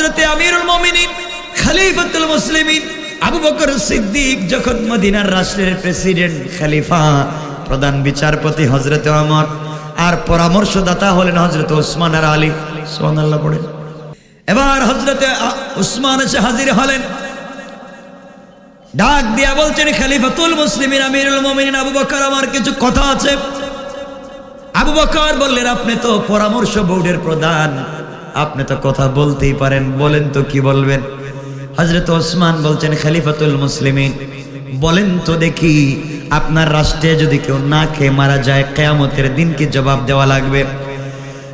হযরতে আমিরুল মুমিনিন খলিফাতুল মুসলিমিন আবু বকর সিদ্দিক যখন মদিনার রাষ্ট্রের প্রেসিডেন্ট, খলিফা, প্রধান বিচারপতি হযরতে ওমর, আর পরামর্শদাতা হলেন হযরতে ওসমান আর আলী। সুবহানাল্লাহ পড়েন। এবার হযরতে ওসমান এসে হাজির হলেন, ডাক দিয়া বলছেন, খলিফাতুল মুসলিমিন আমিরুল মুমিনিন আবু বকর, আমার কিছু কথা আছে। আবু বকর বললেন, আপনি তো পরামর্শ বোর্ডের প্রধান, আপনি তো কথা বলতেই পারেন, বলেন তো কি বলবেন। হযরত ওসমান বলছেন, খলিফাতুল মুসলিমিন বলেন তো দেখি, আপনার রাষ্ট্রে যদি কেউ না খেয়ে মারা যায় কিয়ামতের দিন কি জবাব দেওয়া লাগবে?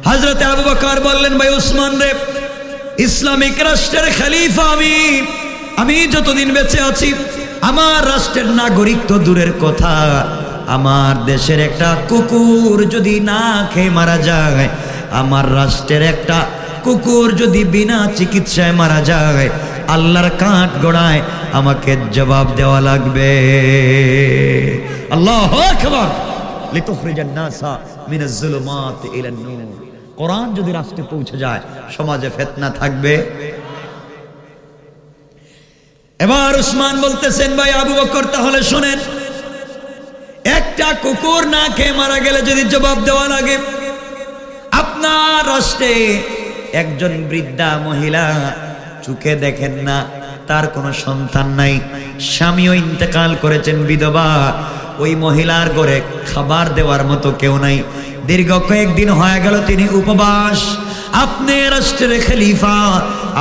হযরত আবু বকর বললেন, ভাই ওসমান রে, ইসলামিক রাষ্ট্রের খলিফা আমি যতদিন বেঁচে আছি, আমার রাষ্ট্রের নাগরিক তো দূরের কথা, আমার দেশের একটা কুকুর যদি না খেয়ে মারা যায়, আমার রাষ্ট্রের একটা কুকুর যদি বিনা চিকিৎসায় মারা যায়, আল্লাহর কাঠ গড়ায় আমাকে জবাব দেওয়া লাগবে। আল্লাহু আকবার। লিতুখরিজান নাসা মিনাজ যুলুমাতি ইলান নূর। কোরআন যদি রাষ্ট্রে পৌঁছে যায়, সমাজে ফিতনা থাকবে। এবার উসমান বলতেছেন, ভাই আবু বকর তাহলে শুনেন, একটা কুকুর না খেয়ে মারা গেলে যদি জবাব দেওয়া লাগে, আপনার রাষ্ট্রে একজন বৃদ্ধা মহিলা, চোখে দেখেন না, তার কোনো সন্তান নাই, স্বামীও ইন্তেকাল করেছেন, বিধবা, ওই মহিলার ঘরে খাবার দেওয়ার মতো কেউ নাই, দীর্ঘ কয়েকদিন হয়ে গেল তিনি উপবাস, আপনি রাষ্ট্রের খলিফা,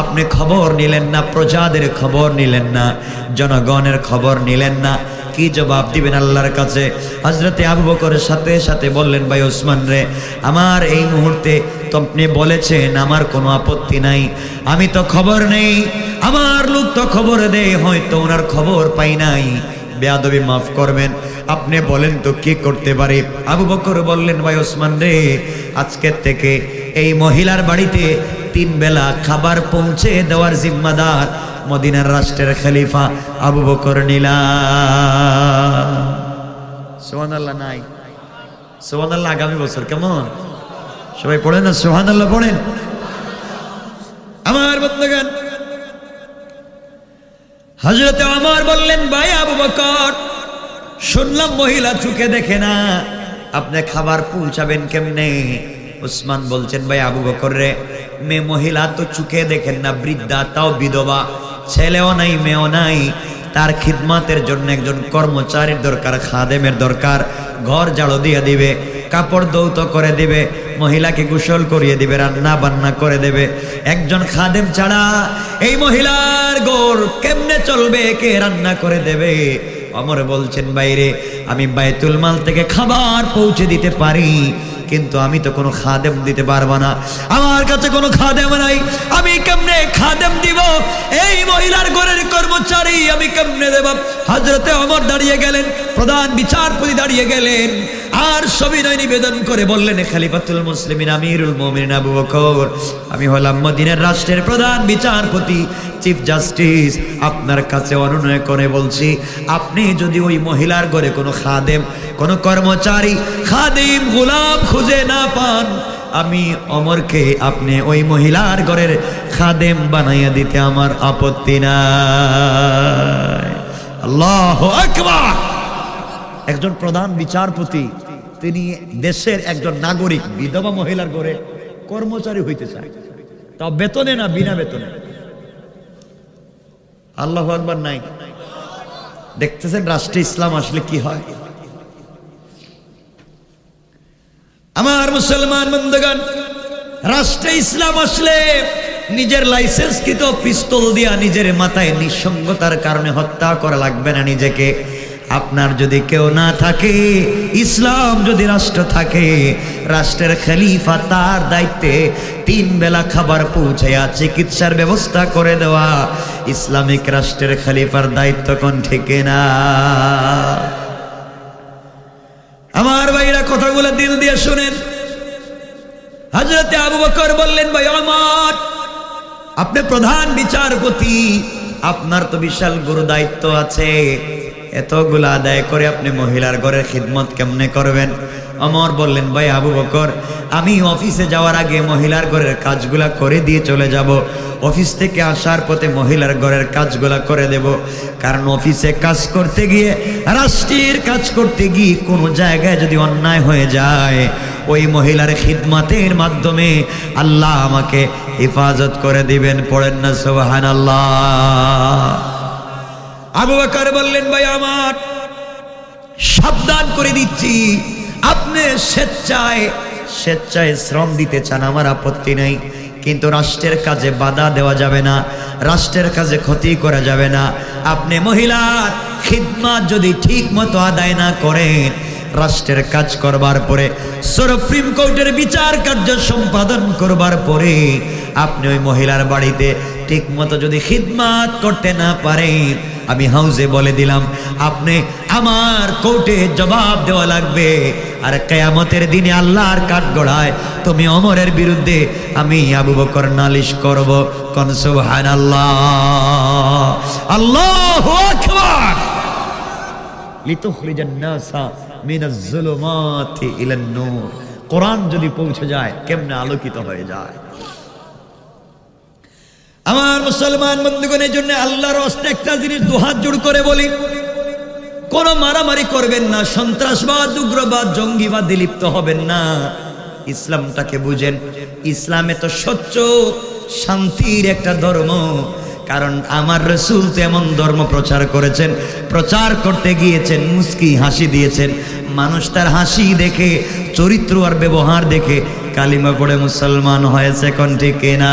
আপনি খবর নিলেন না, প্রজাদের খবর নিলেন না, জনগণের খবর নিলেন না, কি জবাব দিবেন আল্লাহর কাছে? হযরতে আবু বকরের সাথে সাথে বললেন, ভাই ওসমান রে, আমার এই মুহূর্তে তো আপনি বলেছেন, আমার কোনো আপত্তি নাই, আমি তো খবর নেই, আমার লোক তো খবর দেয়, হয়তো ওনার খবর পাই নাই, বেয়াদবি মাফ করবেন, আপনি বলেন তো কি করতে পারি? আবু বকর বললেন, ভাই ওসমান রে, আজকের থেকে এই মহিলার বাড়িতে 3 বেলা খাবার পৌঁছে দেওয়ার জিম্মাদার মদিনার রাষ্ট্রের খলিফা আবু বকর নিলাম। সুবহানাল্লাহ নাই? সুবহানাল্লাহ আগামী বছর কেমন? সবাই পড়েন না সুবহানাল্লাহ, পড়েন। আমার বন্ধুগণ, হযরত ওমর বললেন, ভাই আবু বকর, শুনলাম মহিলা চোখে দেখে না, আপনি খাবার পৌঁছাবেন কেমনে? উসমান বলছেন, ভাই আবু বকর রে, মেয়ে মহিলা তো চোখে দেখেন না, বৃদ্ধা, তাও বিধবা, ছেলেও নাই মেয়েও নাই, তার খিদমতের জন্য একজন কর্মচারীর দরকার, খাদেমের দরকার, ঘর ঝাড়ু দিয়ে দিবে, কাপড় দৌত করে দিবে, মহিলাকে গোসল করিয়ে দিবে, রান্না বান্না করে দেবে, একজন খাদেম ছাড়া এই মহিলার ঘর কেমনে চলবে? কে রান্না করে দেবে? ওমর বলছেন, বাইরে আমি বাইতুল মাল থেকে খাবার পৌঁছে দিতে পারি, কিন্তু আমি তো কোনো খাদেম দিতে পারবো না, আমার কাছে কোনো খাদেম নাই, আমি কেমনে খাদেম দিব? এই মহিলার ঘরের কর্মচারী আমি কেমনে দেব? হযরতে ওমর দাঁড়িয়ে গেলেন, প্রধান বিচারপতি দাঁড়িয়ে গেলেন, আর সবিনয় নিবেদন করে বললেন, খলিফাতুল মুসলিমিন আমিরুল মুমিনিন আবু বকর, আমি হলাম মদিনার রাষ্ট্রের প্রধান বিচারপতি, চিফ জাস্টিস, আপনার কাছে অনুনয় করে বলছি, আপনি যদি ওই মহিলার ঘরে কোনো খাদেম, কোনো কর্মচারী, খাদিম, গোলাম খুঁজে না পান, আমি ওমরকে আপনি ওই মহিলার ঘরের খাদেম বানাইয়া দিতে আমার আপত্তি নাই। আল্লাহু আকবার। একজন প্রধান বিচারপতি, তিনি দেশের একজন নাগরিক, বিধবা মহিলার ঘরে কর্মচারী হইতে চায়, তাও বেতনে না, বিনা বেতনে। আল্লাহু আকবার নাই? দেখতেছেন রাষ্ট্রে ইসলাম আসলে কি হয়। আমার মুসলমান বন্ধুগণ, রাষ্ট্রে ইসলাম আসলে নিজের লাইসেন্সকৃত পিস্তল দিয়া নিজের মাথায় নিঃসঙ্গতার কারণে হত্যা করা লাগবে না নিজেকে। আপনার যদি কেউ না থাকে, ইসলাম যদি রাষ্ট্র থাকে, রাষ্ট্রের খলিফা তার দায়িত্বে 3 বেলা খাবার পৌঁছায়া চিকিৎসার ব্যবস্থা করে দেওয়া ইসলামিক রাষ্ট্রের খলিফার দায়িত্ব, কোন ঠিক না? আমার ভাইরা কথাগুলো দিল দিয়ে শুনেন। হযরতে আবু বকর বললেন, ভাই ওমর, আপনি প্রধান বিচারপতি, আপনার তো বিশাল গুরু দায়িত্ব আছে, এতগুলো আদায় করে আপনি মহিলার ঘরের খিদমত কেমনে করবেন? ওমর বললেন ভাই আবু বকর, আমি অফিসে যাওয়ার আগে মহিলার ঘরের কাজগুলা করে দিয়ে চলে যাব, অফিস থেকে আসার পথে মহিলার ঘরের কাজগুলা করে দেব। কারণ অফিসে কাজ করতে গিয়ে, রাষ্ট্রের কাজ করতে গিয়ে কোনো জায়গায় যদি অন্যায় হয়ে যায়, ওই মহিলার খিদমতের মাধ্যমে আল্লাহ আমাকে হেফাজত করে দিবেন। পড়েন না সুবহানাল্লাহ। আবু বকর বললেন ভাই আমার, সাবধান করে দিচ্ছি, আপনি স্বেচ্ছায় শ্রম দিতে চান আমার আপত্তি নাই, কিন্তু রাষ্ট্রের কাজে বাধা দেওয়া যাবে না, রাষ্ট্রের কাজে ক্ষতি করা যাবে না। আপনি মহিলার খিদমত যদি ঠিক মতো আদায় না করেন, রাষ্ট্রের কাজ করবার পরে, সুপ্রিম কোর্টের বিচার কার্য সম্পাদন করবার পরে আপনি ওই মহিলার বাড়িতে ঠিক মতো যদি খিদমত করতে না পারেন, আমি হাউজে বলে দিলাম আপনি আমার কোর্টে জবাব দেওয়া লাগবে। আর কিয়ামতের দিনে আল্লাহর কাঠগড়ায় তুমি ওমরের বিরুদ্ধে আমি আবু বকর নালিশ করব। কোন সুবহানাল্লাহ, আল্লাহু আকবার। লিতুখরিজান নাসা মিনাজ যুলুমাতি ইলান নূর। কোরআন যদি পৌঁছে যায় কেমনে আলোকিত হয়ে যায়। আমার মুসলমান বন্ধুগণের জন্য আল্লাহর রাস্তায় একটা জিনিস দুহাত জোড় করে বলি, কোন মারামারি করবেন না, সন্ত্রাসবাদ, উগ্রবাদ, জঙ্গিবাদ লিপ্ত হবেন না। ইসলামটাকে বুঝেন, ইসলামে তো স্বচ্ছ শান্তির একটা ধর্ম। কারণ আমার রাসূল তো এমন ধর্ম প্রচার করেছেন, প্রচার করতে গিয়েছেন, মুস্কি হাসি দিয়েছেন, মানুষ তার হাসি দেখে, চরিত্র আর ব্যবহার দেখে কালিমা পড়ে মুসলমান হয়েছে। কোন ঠিক না?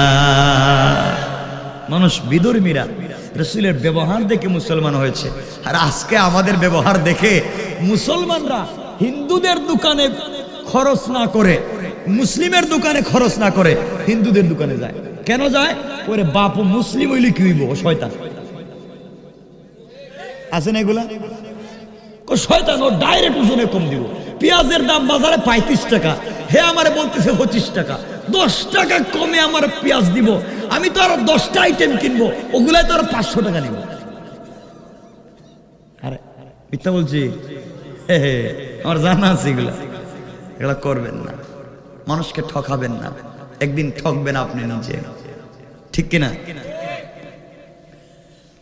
মানুষ বিধর্মীরা রাসূলের ব্যবহার দেখে মুসলমান হয়েছে। আর আজকে আমাদের ব্যবহার দেখে মুসলমানরা হিন্দুদের দোকানে খরচ না করে, মুসলিমের দোকানে খরচ না করে হিন্দুদের দোকানে যায়। কেন যায়? ওরে বাপু মুসলিম হইলে কি হইব, শয়তান আছে না এগুলা, শয়তান ও ডাইরেক্ট ওজনে কম দিব। পেঁয়াজের দাম বাজারে 35 টাকা, হে আমারে বলতেছে 25 টাকা, 10 টাকা কমে আমার পেঁয়াজ দিব, আমি তো আরো 10টা আইটেম কিনবো, ওগুলাই তো আরো 500 টাকা নিব। আরে মিথ্যা বলছি? আমার জানা আছে এগুলা, এগুলা করবেন না, মানুষকে ঠকাবেন না, একদিন ঠকবেন আপনি নিজে, ঠিক কিনা?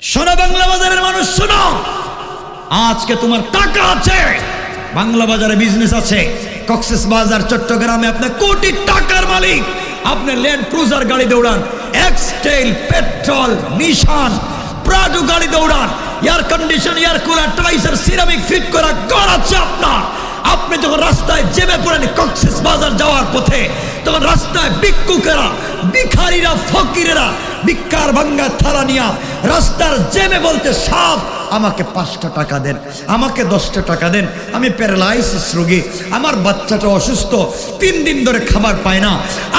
শোনো বাংলা বাজারের মানুষ, শোনো, আজকে তোমার টাকা আছে, বাংলা বাজারে বিজনেস আছে, কক্সেস বাজার চট্টগ্রামে আপনি কোটি টাকার মালিক, আপনি ল্যান্ড ক্রুজার গাড়ি দৌড়ান, এক্সটেল, পেট্রোল, নিশান, প্রাডো গাড়ি দৌড়ান, এয়ার কন্ডিশন, এয়ার কুলার, টাইসার, সিরামিক ফিট করা ঘর আছে আপনার। আপনি যখন রাস্তায় জেমে পড়েন কক্সেস বাজার যাওয়ার পথে, তখন রাস্তায় ভিক্ষুকেরা, ভিখারিরা, ফকিরেরা ভিক্ষার ভাঙ্গা থালা নিয়া রাস্তার জেমে বলতে, সাপ আমাকে 5টা টাকা দেন, আমাকে 10টা টাকা দেন, আমি প্যারালাইসিস রোগী, আমার বাচ্চাটা অসুস্থ, 3 দিন ধরে খাবার পায় না।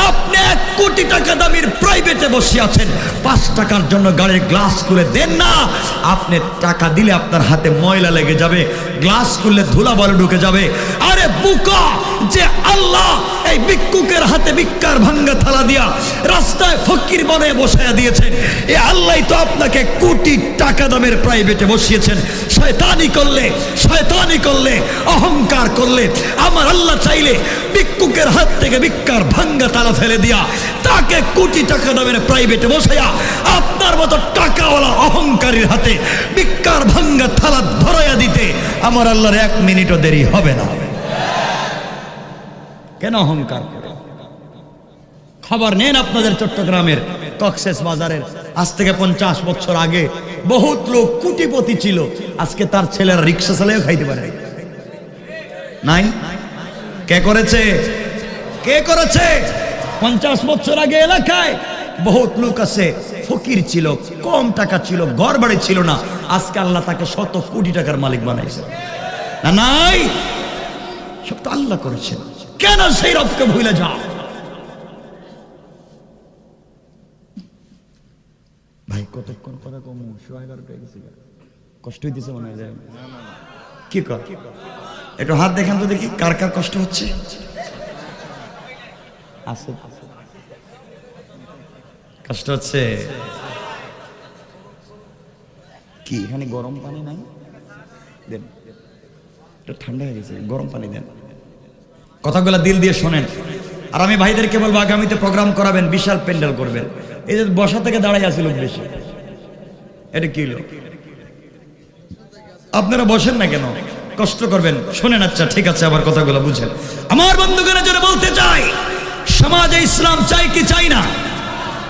আপনি 1 কোটি টাকা দামের প্রাইভেটে বসে আছেন, 5 টাকার জন্য গাড়ির গ্লাস খুলে দেন না। আপনি টাকা দিলে আপনার হাতে ময়লা লেগে যাবে, গ্লাস খুললে ধুলা বালু ঢুকে যাবে। আরে বোকা, যে আল্লাহ এই ভিক্ষুকের হাতে ভিক্ষার ভাঙ্গা থালা দিয়া রাস্তায় ফকির বানায় বসায়া দিয়েছেন, এই আল্লাহ তো আপনাকে কোটি টাকা দামের প্রাইভেটে বসিয়েছেন। শয়তানি করলে, অহংকার করলে, আমার আল্লাহ চাইলে ভিক্ষুকের হাত থেকে ভিক্ষার ভাঙ্গা থালা ফেলে দিয়া তাকে কোটি টাকা দামের প্রাইভেটে বসায়া আপনার মতো টাকাওয়ালা অহংকারীর হাতে ভিক্ষার ভাঙ্গা থালা ধরাইয়া দিতে আমার আল্লাহর 1 মিনিটও দেরি হবে না। কেন অহংকার করে? খবর নেন আপনাদের চট্টগ্রামের কক্সেস বাজারের, আজ থেকে 50 বছর আগে বহুত লোক কোটিপতি ছিল, আজকে তার ছেলেরা রিক্সা চালিয়েও খাইতে পারে নাই। কে করেছে? 50 বছর আগে এলাকায় বহুত লোক আছে, ফকির ছিল, কম টাকা ছিল, ঘর বাড়ি ছিল না, আজকে আল্লাহ তাকে 100 কোটি টাকার মালিক বানাইছে। না নাই, সব তো আল্লাহ করেছেন। কেন সেই রবকে ভুলে যাও? ভাই কতক্ষণ কথা কম, 11:30 গেছে, কষ্ট হইতেছে মনে হয়। কি কর, একটু হাত দেখেন তো দেখি কার কার কষ্ট হচ্ছে। আছে কষ্ট হচ্ছে কি? এখানে গরম পানি নাই? দেন, এটা ঠান্ডা হয়ে গেছে, গরম পানি দেন। কথাগুলো দিল দিয়ে শোনেন। আর আমি ভাইদেরকে বলবো আগামীতে প্রোগ্রাম করাবেন, বিশাল প্যান্ডেল করবেন। এই যে বসা থেকে দাঁড়াই আছে লোক বেশি, এটা কি লোক? আপনারা বসেন না কেন? কষ্ট করবেন, শোনেন। আচ্ছা ঠিক আছে, আবার কথাগুলো বুঝেন। আমার বন্ধুগণের জন্য বলতে চাই, সমাজে ইসলাম চাই কি চাই না?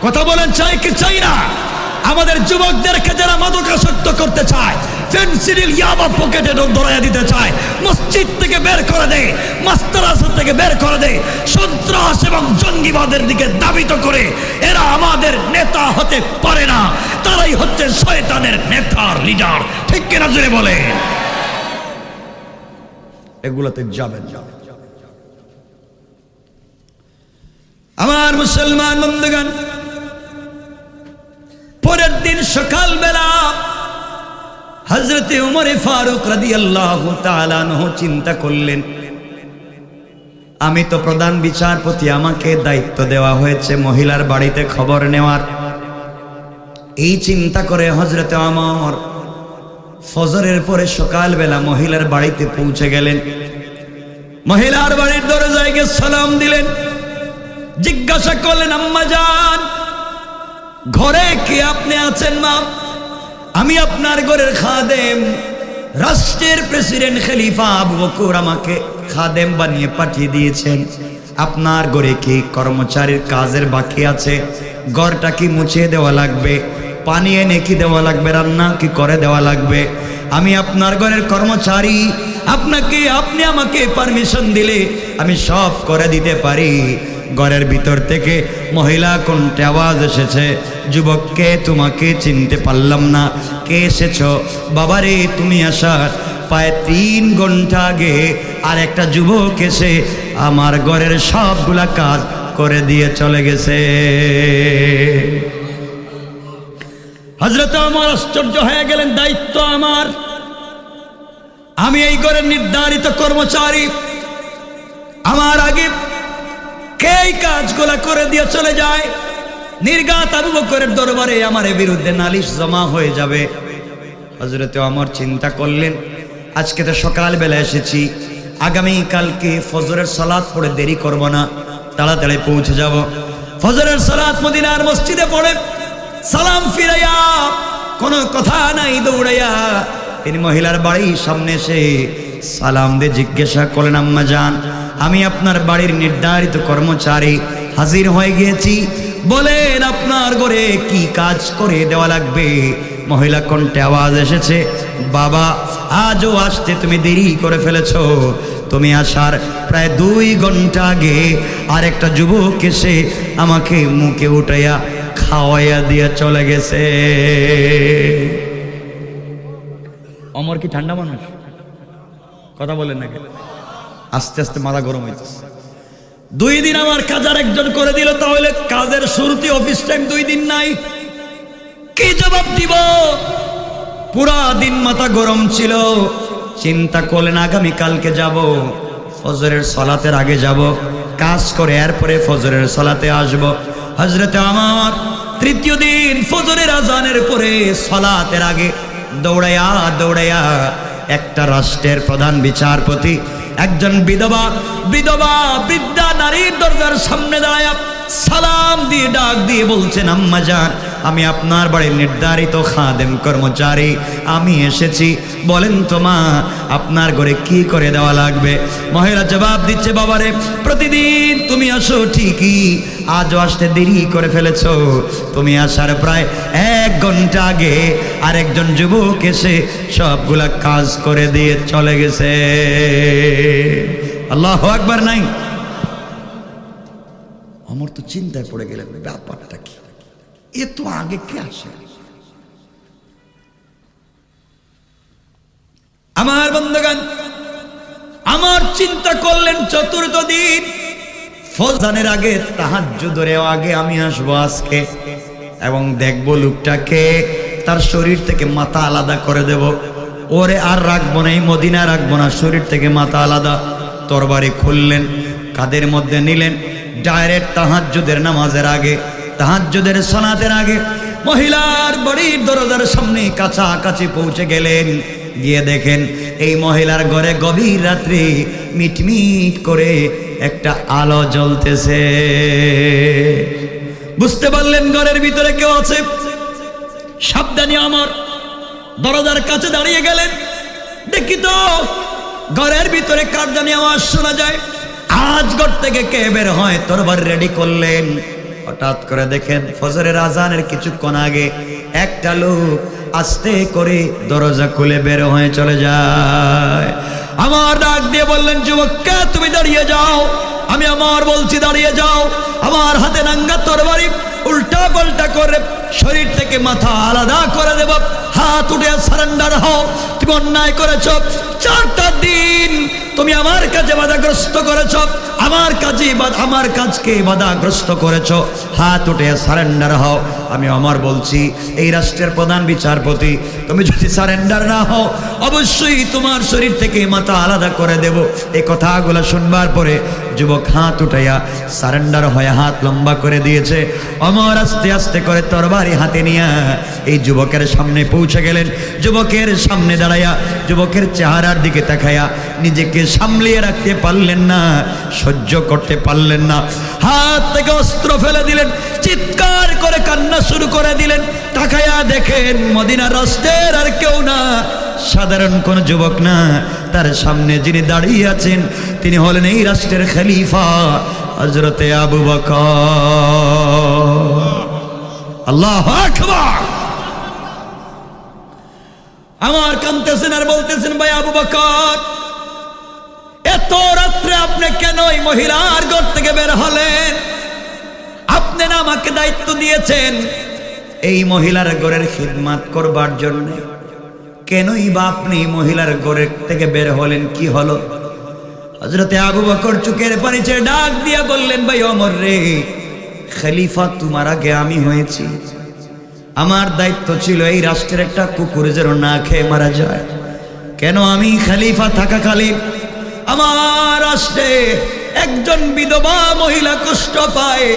কথা বলেন, চাই কি চাই না? আমাদের যুবকদেরকে যারা মাদকাসক্ত করতে চায়, ফেন্সিডিল ইয়াবা পকেটে ধরাইয়া দিতে চায়, মসজিদ থেকে বের করে দেয়, মাস্টারাস থেকে বের করে দেয়, সন্ত্রাস এবং জঙ্গিবাদের দিকে ধাবিত করে, এরা আমাদের নেতা হতে পারে না। তারাই হচ্ছে শয়তানের নেতার লিডার। ঠিক কিনা জোরে বলে? এগুলোতে যাবেন না। আমার মুসলমান বন্ধুগণ, পরের দিন সকালবেলা হযরতে উমর ফারুক রাদিয়াল্লাহু তাআলা আনহু চিন্তা করলেন, আমি তো প্রধান বিচারপতি, আমাকে দায়িত্ব দেওয়া হয়েছে মহিলার বাড়িতে খবর নেওয়ার। এই চিন্তা করে হযরতে ওমর ফজরের পরে সকালবেলা মহিলার বাড়িতে পৌঁছে গেলেন। মহিলার বাড়ির দরজায় গিয়ে সালাম দিলেন, জিজ্ঞাসা করলেন, আম্মা জান, ঘরে কি আপনি আছেন? মা, আমি আপনার ঘরের খাদেম, রাষ্ট্রের প্রেসিডেন্ট খলিফা আবু বকর আমাকে খাদেম বানিয়ে পাঠিয়ে দিয়েছেন। আপনার ঘরে কি কর্মচারীর কাজের বাকি আছে? ঘরটা কি মুছে দেওয়া লাগবে? পানি এনে কি দেওয়া লাগবে? রান্না কি করে দেওয়া লাগবে? আমি আপনার ঘরের কর্মচারী, আপনি আমাকে পারমিশন দিলে আমি সব করে দিতে পারি। ঘরের ভিতর থেকে মহিলা কণ্ঠে আওয়াজ এসেছে, যুবককে তোমাকে চিনতে পারলাম না, কে এসেছো? বাবারে, তুমি আসার প্রায় 3 ঘন্টা আগে আর একটা যুবক এসে আমার ঘরের সবগুলা কাজ করে দিয়ে চলে গেছে। হযরত ওমর আশ্চর্য হয়ে গেলেন, দায়িত্ব আমার, আমি এই ঘরের নির্ধারিত কর্মচারী, আমার আগে কে এই কাজগুলা করে দিয়ে চলে যায়? নির্ঘাত আবু বকরের দরবারে আমার বিরুদ্ধে নালিশ জমা হয়ে যাবে। হযরত ওমর চিন্তা করলেন, আজকে তো সকালবেলা এসেছি, আগামী কালকে ফজরের সালাত পড়ে দেরি করব না, তাড়াতাড়ি পৌঁছে যাব। ফজরের সালাত মদিনার মসজিদে পড়ে সালাম ফিরাইয়া, কোনো কথা নাই, দৌড়াইয়া তিনি মহিলার বাড়ির সামনে এসে সালাম দিয়ে জিজ্ঞাসা করলেন, আম্মা জান, আমি আপনার বাড়ির নির্ধারিত কর্মচারী, হাজির হয়ে গিয়েছি, বলেন আপনার ঘরে কি কাজ করে দেওয়া লাগবে? মহিলা কণ্ঠে আওয়াজ এসেছে, বাবা, আজও আসতে তুমি দেরি করে ফেলেছ। তুমি আসার প্রায় 2 ঘন্টা আগে আর একটা যুবক এসে আমাকে মুখে উঠাইয়া খাওয়াইয়া দিয়ে চলে গেছে। ওমর কি ঠান্ডা মানুষ? কথা বলেন নাকি? আস্তে আস্তে মাথা গরম হইতেছে। 2 দিন আমার কাজ আর একজন করে দিল, তাহলে কাজের শুরুতে অফিস টাইম 2 দিন নাই, কি জবাব দিব? পুরা দিন মাথা গরম ছিল। চিন্তা করলেন, আগামী কালকে যাব, ফজরের সালাতের আগে যাব, কাজ করে এরপরে ফজরের সালাতে আসব। হযরতে ওমর 3য় দিন ফজরের আজানের পরে সালাতের আগে দৌড়াইয়া দৌড়াইয়া একটা রাষ্ট্রের প্রধান বিচারপতি, একজন বৃদ্ধা নারীর দরজার সামনে দাঁড়ায়া সালাম দিয়ে ডাক দিয়ে বলছেন, আম্মা জান, আমি আপনার বাড়ির নির্ধারিত খাদেম কর্মচারী, আমি এসেছি, বলেন তো মা, আপনার ঘরে কি করে দেওয়া লাগবে? মহিলা জবাব দিচ্ছে, বাবারে, প্রতিদিন তুমি আসো ঠিকই, আজও আসতে দেরি করে ফেলেছ। তুমি আসার প্রায় 1 ঘন্টা আগে আরেকজন যুবক এসে সবগুলা কাজ করে দিয়ে চলে গেছে। আল্লাহু আকবার নাই? ওমর তো চিন্তায় পড়ে গেলেন, ব্যাপারটা কি, এ তো আগে কে আসে? আমার বন্ধুগণ, আমার চিন্তা করলেন, 4th দিন ফজরের আগে, তাহাজ্জুদের আগে আমি আসবো আজকে, এবং দেখবো লোকটাকে, তার শরীর থেকে মাথা আলাদা করে দেব, ওরে আর রাখবো না, এই মদিনা রাখবো না, শরীর থেকে মাথা আলাদা। তরবারি খুললেন, কাদের মধ্যে নিলেন, ডাইরেক্ট তাহাজ্জুদের নামাজের আগে, তাহাজ্জুদের সালাতের আগে মহিলার বাড়ির দরজার সামনে কাছাকাছি পৌঁছে গেলেন। গিয়ে দেখেন এই মহিলার ঘরে গভীর রাত্রে মিটমিট করে একটা আলো জ্বলতেছে। বুঝতে পারলেন ঘরের ভিতরে কেউ আছে। সাবধানী আমার দরজার কাছে দাঁড়িয়ে গেলেন, দেখি তো ঘরের ভিতরে কার জানি আওয়াজ শোনা যায়। আজ ঘর থেকে কে বের হয় তরবার রেডি করলেন। হঠাৎ করে দেখেন ফজরের আজানের কিছুক্ষণ আগে একটা লোক আস্তে করে দরজা খুলে বের হয়ে চলে যায়। আমার ডাক দিয়ে বললেন, যুবক কে তুমি? দাঁড়িয়ে যাও। আমি আমার বলছি দাঁড়িয়ে যাও। আমার হাতে নাঙ্গা তরবারি উল্টা পাল্টা করে শরীর থেকে মাথা আলাদা করে দেব। হাত উঠে সারেন্ডার হও। তুমি অন্যায় করেছ, 4টা দিন তুমি আমার কাছে বাধাগ্রস্ত করেছ, আমার কাজকে বাধাগ্রস্ত করেছ। হাত উঠে সারেন্ডার হও। আমি আমার বলছি এই রাষ্ট্রের প্রধান বিচারপতি, তুমি যদি সারেন্ডার না হও অবশ্যই তোমার শরীর থেকে মাথা আলাদা করে দেব। এই কথাগুলো শুনবার পরে যুবক হাত উঠাইয়া সারেন্ডার হয়ে হাত লম্বা করে দিয়েছে। অমর আস্তে আস্তে করে তরবারি হাতে নিয়ে এই যুবকের সামনে পৌঁছে গেলেন। যুবকের সামনে দাঁড়াইয়া যুবকের চেহারার দিকে তাকাইয়া নিজেকে সামলিয়ে রাখতে পারলেন না, সহ্য করতে পারলেন না। হাত থেকে অস্ত্র ফেলে দিলেন, চিৎকার করে কান্না শুরু করে দিলেন। তাকাইয়া দেখেন মদিনার রাষ্ট্রের আর কেউ না, সাধারণ কোন যুবক না। তার সামনে যিনি দাঁড়িয়ে আছেন তিনি হলেন এই রাষ্ট্রের খলিফা হযরতে আবু বকর। আল্লাহু আকবার। আমার কাঁদতেছেন আর বলতেছেন, ভাই আবু বকর এত রাত্রে আপনি কেন এই মহিলার ঘর থেকে বের হলেন? আপনি না আমাকে দায়িত্ব দিয়েছেন এই মহিলার ঘরের খিদমত করবার জন্য, কেনই বা আপনি মহিলার ঘরের থেকে বের হলেন? কি হলো? হযরতে আবু বকর চোখের পানি ছেড়ে ডাক দিয়া বললেন, ভাই ওমর রে, খলিফা তোমার আগে আমি হয়েছি। আমার দায়িত্ব ছিল এই রাষ্ট্রের একটা কুকুর যেন না খেয়ে মারা যায়। কেন আমি খলিফা থাকাকালীন আমার রাষ্ট্রে একজন বিধবা মহিলা কষ্ট পায়,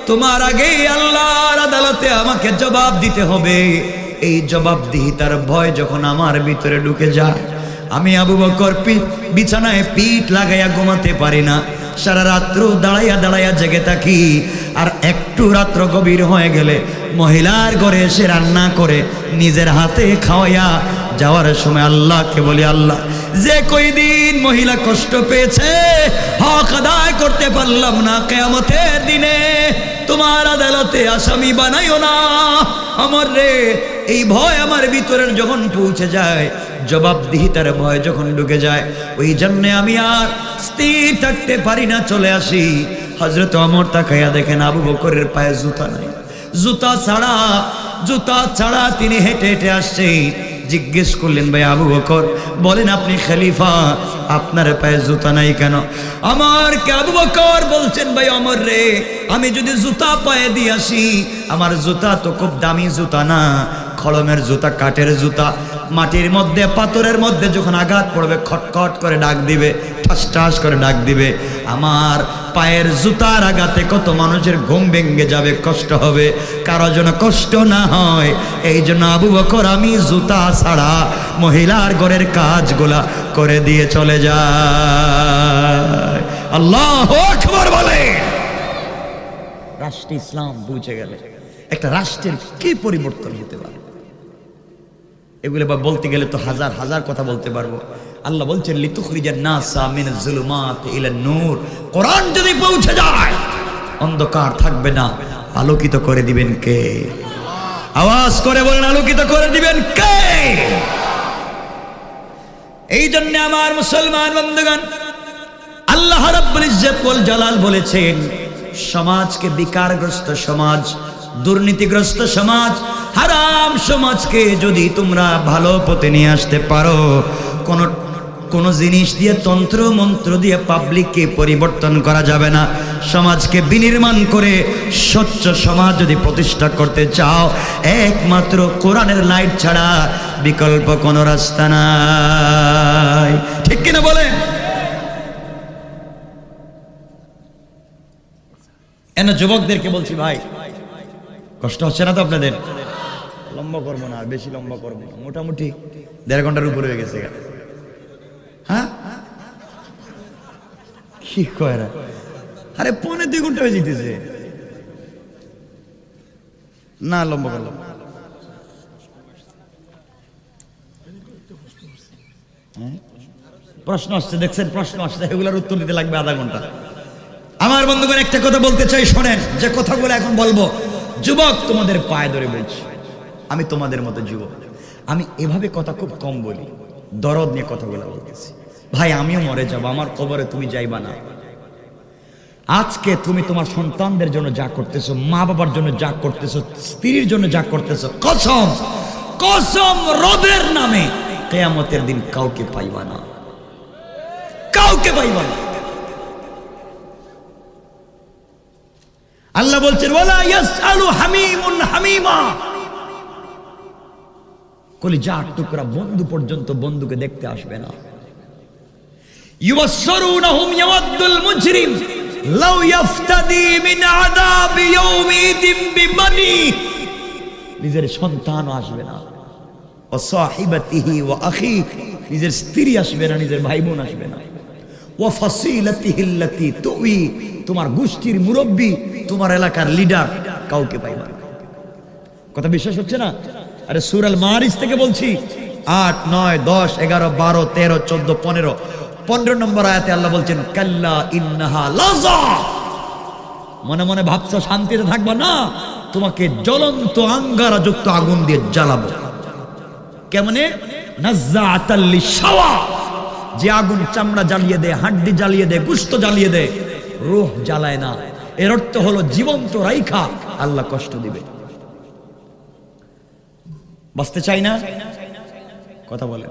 তোমার আগে আল্লাহর আদালতে আমাকে জবাব দিতে হবে। এই জবাবদিহিতার ভয় যখন আমার ভিতরে ঢুকে যায়, আমি আবু বকর বিছানায় পিঠ লাগাইয়া ঘুমাতে পারি না। সারা রাত্র দাঁড়াইয়া দাঁড়াইয়া জেগে থাকি। আর একটু রাত্র গভীর হয়ে গেলে মহিলার ঘরে এসে রান্না করে নিজের হাতে খাওয়াইয়া যাওয়ার সময় আল্লাহকে বলি, আল্লাহ যে কয়দিন মহিলা কষ্ট পেয়েছে হক আদায় করতে পারলাম না, কিয়ামতের দিনে তোমার আদালতে আসামি বানাইও না আমার রে। এই ভয় আমার ভিতরের যখন পৌঁছে যায়, জবাবদিহিতার ভয় যখন ঢুকে যায়, ওই জন্য আমি আর স্থির থাকতে পারি না, চলে আসি। হযরত ওমর তাকাইয়া দেখেন আবু বকরের পায়ে জুতা নাই। জুতা ছাড়া তিনি হেঁটে হেঁটে আসছে। জিজ্ঞেস করলেন, ভাই আবু বকর বলেন আপনি খলিফা, আপনার পায়ে জুতা নাই কেন? আমার কে আবু বকর বলছেন, ভাই ওমর রে, আমি যদি জুতা পায়ে দিয়ে আসি, আমার জুতা তো খুব দামি জুতা না, খড়মের জুতা, কাঠের জুতা। মাটির মধ্যে পাথরের মধ্যে যখন আঘাত পড়বে খটখট করে ডাক দিবে, ঠাস ঠাস করে ডাক দিবে। আমার পায়ের জুতার আঘাতে কত মানুষের ঘুম ভেঙে যাবে, কষ্ট হবে, কারো যেন কষ্ট না হয়। এই জন্য আবু বকর আমি জুতা ছাড়া মহিলার ঘরের কাজগুলা করে দিয়ে চলে যায়। আল্লাহু আকবার বলে। রাষ্ট্র ইসলাম বুঝে গেলে একটা রাষ্ট্রের কি পরিবর্তন হতে পারে, এগুলো বা বলতে গেলে তো হাজার হাজার কথা বলতে পারবো। আল্লাহ বলছেন, লিতুখরিজান নাসা মিনাজ যুলুমাত ইলান নূর। কোরআন যদি পৌঁছে যায় অন্ধকার থাকবে না, আলোকিত করে দিবেন কে? আওয়াজ করে বলেন, আলোকিত করে দিবেন কে? এই জন্য আমার মুসলমান বন্ধুগণ, আল্লাহ রাব্বুল ইজ্জত ওয়াল জালাল বলেছেন, সমাজকে বিকারগ্রস্ত সমাজ, দুর্নীতিগ্রস্ত সমাজ, হারাম সমাজকে যদি তোমরা ভালো পথে নিয়ে আসতে পারো, কোন জিনিস দিয়ে তন্ত্র মন্ত্র দিয়ে পাবলিককে পরিবর্তন করা যাবে না। সমাজকে বিনির্মাণ করে স্বচ্ছ সমাজ যদি প্রতিষ্ঠা করতে চাও, একমাত্র কোরআনের লাইট ছাড়া বিকল্প কোনো রাস্তা নাই। ঠিক কিনা বলেন? এনা যুবকদেরকে বলছি, ভাই কষ্ট হচ্ছে না তো আপনাদের? লম্বা করবো না, বেশি লম্বা করবো না, মোটামুটি 1.5 ঘন্টার উপরে হয়ে গেছে। হ্যাঁ কি কয় আরে 1.5 ঘন্টা হয়ে যেতেছে না লম্বা করলাম প্রশ্ন আসছে দেখছেন প্রশ্ন আসছে এগুলোর উত্তর দিতে লাগবে আধা ঘন্টা আমার বন্ধুগণ একটা কথা বলতে চাই শোনেন যে কথাগুলো এখন বলবো যুবক তোমাদের পায়ে ধরে বলছি আমি তোমাদের মতো যুবক আমি এভাবে কথা খুব কম বলি দরদ নিয়ে কথাগুলো বলতেছি ভাই আমিও মরে যাব আমার কবরে তুমি যাইবা না আজকে তুমি তোমার সন্তানদের জন্য যা করতেছো মা বাবার জন্য যা করতেছো স্ত্রীর জন্য যা করতেছো কসম কসম রবের নামে কিয়ামতের দিন কাউকে পাইবা না কাউকে পাইবা না আল্লাহ বলছেন ওয়ালা ইয়াসআলু হামিমুন হামিমা কলিজার টুকরা বন্ধু পর্যন্ত বন্ধুকে দেখতে আসবে না ইউবাসসিরুনহুম ইয়াওয়াদ্দুল মুজরিম লাউ ইফতাদি মিন আযাবি ইয়াউমিদিন বিবানি নিজের সন্তান আসবে না ওয়া সাহিবাতিহি ওয়া আখি নিজের স্ত্রী আসবে না নিজের ভাই বোন আসবে না ওয়া ফাসিলাতিহি আল্লাতী তুই তোমার গোষ্ঠীর মুরব্বি তোমার এলাকার লিডার কাউকে পাইবা না কথা বিশ্বাস হচ্ছে না আরে সূরা আল মারিজ থেকে বলছি 8 9 10 11 12 13 14 15 নম্বর আয়াতে আল্লাহ বলছেন কাল্লা ইন্নাহা লাযা মনে মনে ভাবছো শান্তিতে থাকবা না তোমাকে জ্বলন্ত আঙ্গারা যুক্ত আগুন দিয়ে জ্বালাবো কেমনে নাযাআতাল লিশাওয়া যে আগুন চামড়া জ্বালিয়ে দেয় হাড্ডি জ্বালিয়ে দেয় গোশত জ্বালিয়ে দেয় রূহ জ্বালায় না এর অর্থ হলো জীবন্ত রাইখা আল্লাহ কষ্ট দিবে বাঁচতে চাই না কথা বলেন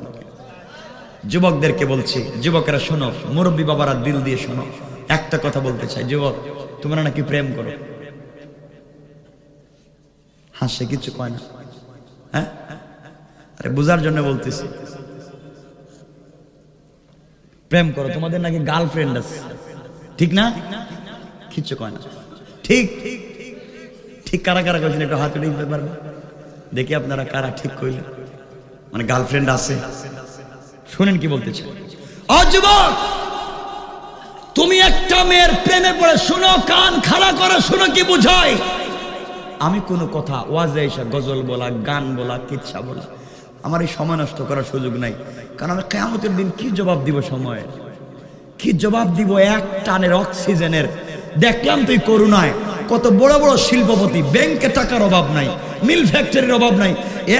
যুবকদেরকে বলছি যুবকেরা শোনো মুরব্বী বাবারা দিল দিয়ে শোনো একটা কথা বলতে চাই যুবক তোমরা নাকি প্রেম করো হাসে কিছু কয় না হ্যাঁ আরে বুঝার জন্য বলতেছি প্রেম করো তোমাদের নাকি গার্লফ্রেন্ড আছে ঠিক না কিছু কয় না ঠিক ঠিক কারা কারা কইছেন একটু হাত উঠিয়ে দিতে পারবেন দেখি আপনারা কারা ঠিক কইলেন মানে গার্লফ্রেন্ড আছে শুনেন কি বলতে চাই ও যুবক তুমি একটা মেয়ের প্রেমে পড়ে শুনো কান খাড়া করে শুনো কি বুঝায় আমি কোনো কথা ওয়াজে এসে গজল বলা গান বলা কিচ্ছা বলা আমার এই সময় নষ্ট করার সুযোগ নাই কারণ আমি কিয়ামতের দিন কি জবাব দিব সময়ে কি জবাব দিব এক টানের অক্সিজেনের দেখলাম তুই করুণায় কত বড় বড় শিল্পপতি ব্যাংকে টাকার অভাব নাই মিল ফ্যাক্টরির অভাব নাই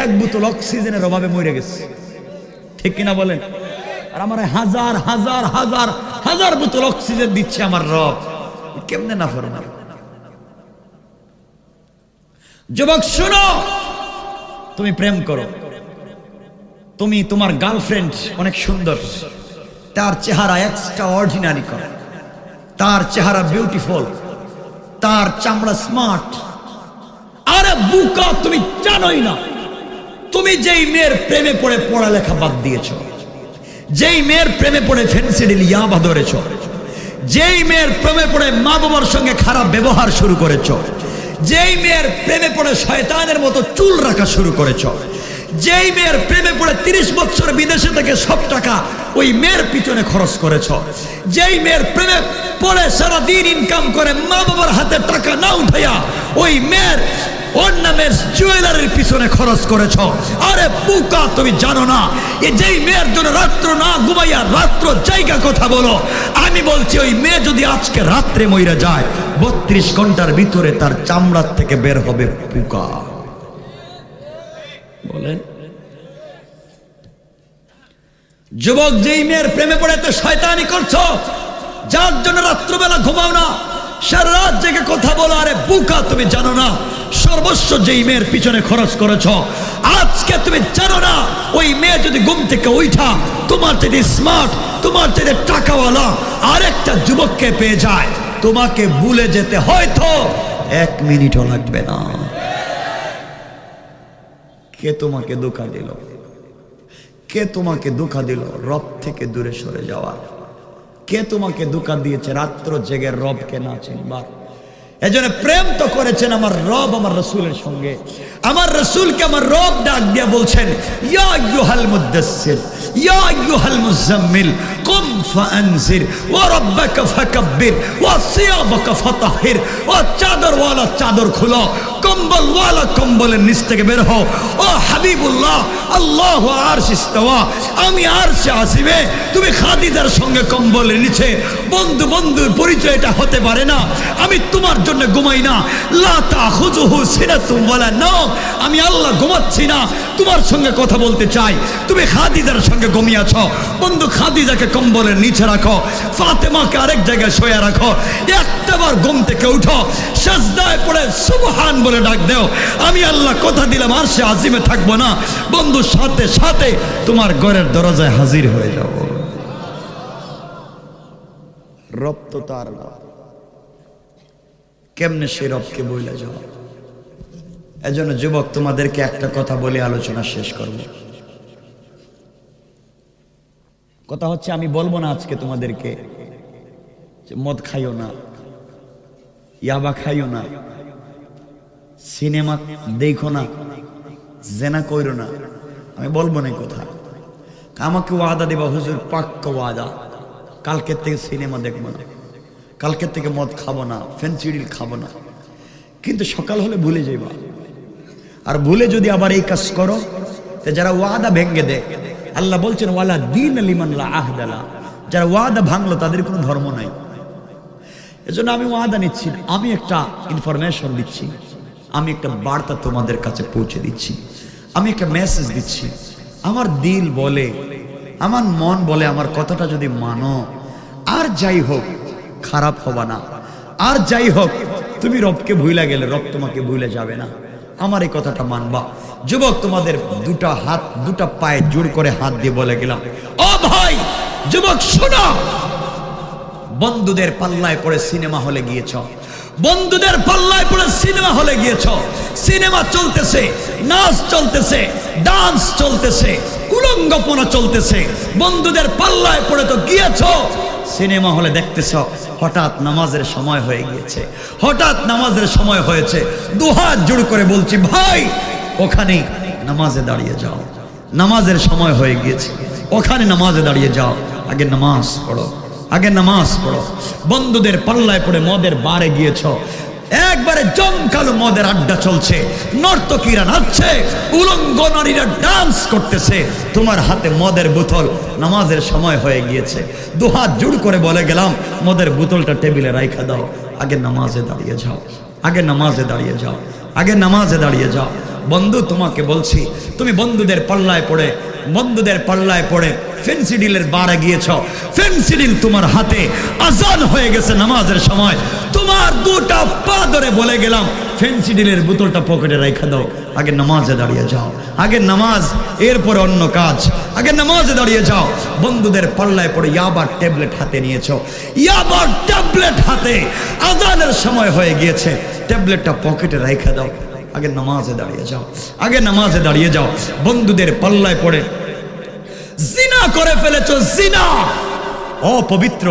এক বোতল অক্সিজেনের অভাবে মরে গেছে ঠিক কিনা বলেন আর আমার হাজার হাজার হাজার হাজার বোতল অক্সিজেন দিচ্ছে আমার রব কেমনে না ফরমান যুবক শোনো তুমি প্রেম করো তুমি তোমার গার্লফ্রেন্ড অনেক সুন্দর তার চেহারা এক্সট্রা অর্ডিনারি করে তার চেহারা বিউটিফুল তার চামড়া স্মার্ট আরে বুকা তুমি জানোই না তুমি যেই মেয়ের প্রেমে পড়ে পড়ালেখা বাদ দিয়েছো যেই মেয়ের প্রেমে পড়ে ফেন্সিডিল ইয়াবা ধরেছো যেই মেয়ের প্রেমে পড়ে মা বাবার সঙ্গে খারাপ ব্যবহার শুরু করেছো যেই মেয়ের প্রেমে পড়ে শয়তানের মতো চুল রাখা শুরু করেছো যেই মেয়ের প্রেমে পড়ে 30 বছর বিদেশে থেকে সব টাকা ওই মেয়ের পিছনে খরচ করেছো যেই মেয়ের প্রেমে পড়ে সারা দিন ইনকাম করে মা বাবার হাতে টাকা না উঠাইয়া ওই মেয়ের অর্নামেন্ট জুয়েলারির পিছনে খরচ করেছো আরে বুকা তুমি জানো না এই যেই মেয়ের জন্য রাত্র না ঘুমাইয়া রাত্র জায়গা কথা বলো আমি বলছি ওই মেয়ে যদি আজকে রাত্রে মইরা যায় 32 ঘন্টার ভিতরে তার চামড়ার থেকে বের হবে পোকা বলেন যুবক যেই মেয়ের প্রেমে পড়ে তো শয়তানি করছো যার জন্য রাত্রবেলা ঘুমাও না সারা রাত জেগে কথা বলো আরে বুকা তুমি জানো না সর্বস্ব যেই মেয়ের পিছনে খরচ করেছো আজকে তুমি জানো না ওই মেয়ে যদি ঘুম থেকে উঠা তোমার যদি স্মার্ট তোমার যদি টাকাওয়ালা আরেকটা যুবককে পেয়ে যায় তোমাকে ভুলে যেতে হয়তো 1 মিনিটও লাগবে না কে তোমাকে ধোঁকা দিল কে তোমাকে ধোঁকা দিল রব থেকে দূরে সরে যাওয়ার কে তোমাকে ধোঁকা দিয়েছে রাত্র জেগে রবকে না চিনবার এজন্য প্রেম তো করেছেন আমার রব আমার রাসূলের সঙ্গে। আমার রাসূলকে আমার রব ডাক দিয়া বলছেন, ইয়া আইয়ুহাল মুদ্দাসসির ইয়া আইয়ুহাল মুজাম্মিল কুম ফাআনজির ওয়া রাব্বাকা ফাকাব্বির ওয়া সিয়াবাকা ফাতাহির। ও চাদরওয়ালা চাদর খুলো, কম্বলওয়ালা কম্বলের নিচ থেকে বের হও। ও হাবিবুল্লাহ, আল্লাহু আরশ ইস্তাওয়া, আমি আরশে আসিবে, তুমি খাদিজার সঙ্গে কম্বলের নিচে। বন্ধু বন্ধুর পরিচয়টা হতে পারে না। আমি তোমার জন্য ঘুমাই না, লা তাখুযুহু সিনাতুম ওয়ালা নাওম, আমি আল্লাহ ঘুমাচ্ছি না, তোমার সঙ্গে কথা বলতে চাই। তুমি খাদিজার সঙ্গে ঘুমিয়েছ, বন্ধু খাদিজাকে কম্বলের নিচে রাখো, ফাতেমাকে আরেক জায়গায় শুয়ে রাখো। একটাবার ঘুম থেকে উঠো, সাজদায় পড়ে সুবহান বলে ডাক দাও, আমি আল্লাহ কথা দিলাম আরশে আজিমে থাকবো না। বন্ধু সাথে সাথে তোমার ঘরের দরজায় হাজির হয়ে যাও। রব তো তার না, কেমনে সে রবকে বইলে যাও। এজন্য যুবক, তোমাদেরকে একটা কথা বলে আলোচনা শেষ করব। কথা হচ্ছে, আমি বলবো না আজকে তোমাদেরকে যে মদ খাইও না, ইয়াবা খাইও না, সিনেমা দেখো না, জেনা কইরো না, আমি বলবো না কথা। আমাকে ওয়াদা দেবা, হুজুর পাক্কা ওয়াদা, কালকের থেকে সিনেমা দেখবো না, কালকের থেকে মদ খাবো না, ফেন্সিডিল খাবো না। কিন্তু সকাল হলে ভুলে যাইবা। আর ভুলে যদি আবার এই কাজ করো, তো যারা ওয়াদা ভেঙ্গে দেয়, আল্লাহ বলছেন ওয়ালা দীন লিমান লা আহদা লা, যারা ওয়াদা ভাঙলো তাদের কোনো ধর্ম নাই। এজন্য আমি ওয়াদা নিচ্ছি না, আমি একটা ইনফরমেশন দিচ্ছি, আমি একটা বার্তা তোমাদের কাছে পৌঁছে দিচ্ছি, আমি একটা মেসেজ দিচ্ছি। আমার দিল বলে, আমার মন বলে, আমার কথাটা যদি মানো, আর যাই হোক খারাপ হবা না, আর যাই হোক তুমি রবকে ভুলে গেলে রব তোমাকে ভুলে যাবে না। আমার এই কথাটা মানবা। যুবক, তোমাদের দুটা হাত দুটা পায়ে জোড় করে হাত দিয়ে বলে গেলাম, ও ভাই যুবক শোনো, বন্ধুদের পাল্লায় পড়ে সিনেমা হলে গিয়েছ, বন্ধুদের পাল্লায় পড়ে সিনেমা হলে গিয়েছ, সিনেমা চলতেছে, নাচ চলতেছে, ডান্স চলতেছে, উলঙ্গপনা চলতেছে, বন্ধুদের পাল্লায় পড়ে তো গিয়েছ সিনেমা হলে দেখতেছ। হঠাৎ নামাজের সময় হয়ে গিয়েছে, হঠাৎ নামাজের সময় হয়েছে, দুহাত জোড় করে বলছি ভাই ওখানে নামাজে দাঁড়িয়ে যাও, নামাজের সময় হয়ে গিয়েছে, ওখানে নামাজে দাঁড়িয়ে যাও, আগে নামাজ পড়ো, আগে নামাজ পড়ো। বন্ধুদের পাল্লায় পড়ে মদের বারে গিয়েছ, একবারে জমকালো মদের আড্ডা চলছে, নর্তকীরা নাচছে, উলঙ্গ নারীরা ডান্স করতেছে, তোমার হাতে মদের বোতল, নামাজের সময় হয়ে গিয়েছে, দুহাত জোড় করে বলে গেলাম মদের বোতলটা টেবিলে রাইখা দাও, আগে নামাজে দাঁড়িয়ে যাও, আগে নামাজে দাঁড়িয়ে যাও, আগে নামাজে দাঁড়িয়ে যাও। বন্ধু তোমাকে বলছি, তুমি বন্ধুদের পাল্লায় পড়ে, বন্ধুদের পাল্লায় পড়ে ফেন্সিডিলের বারে গিয়েছ, ফেন্সিডিল তোমার হাতে, আজান হয়ে গেছে নামাজের সময়, তোমার দুটা পা ধরে বলে গেলাম ফেন্সিডিলের বোতলটা পকেটে রেখে দাও, আগে নামাজে দাঁড়িয়ে যাও, আগে নামাজ এরপরে অন্য কাজ, আগে নামাজে দাঁড়িয়ে যাও। বন্ধুদের পাল্লায় পড়ে ইয়াবার ট্যাবলেট হাতে নিয়েছ, ইয়াবার ট্যাবলেট হাতে, আজানের সময় হয়ে গিয়েছে, ট্যাবলেটটা পকেটে রেখে দাও, আগে নামাজে দাঁড়িয়ে যাও, আগে নামাজে দাঁড়িয়ে যাও। বন্ধুদের পাল্লায় পড়ে জিনা করে ফেলেছো, জিনা অপবিত্র,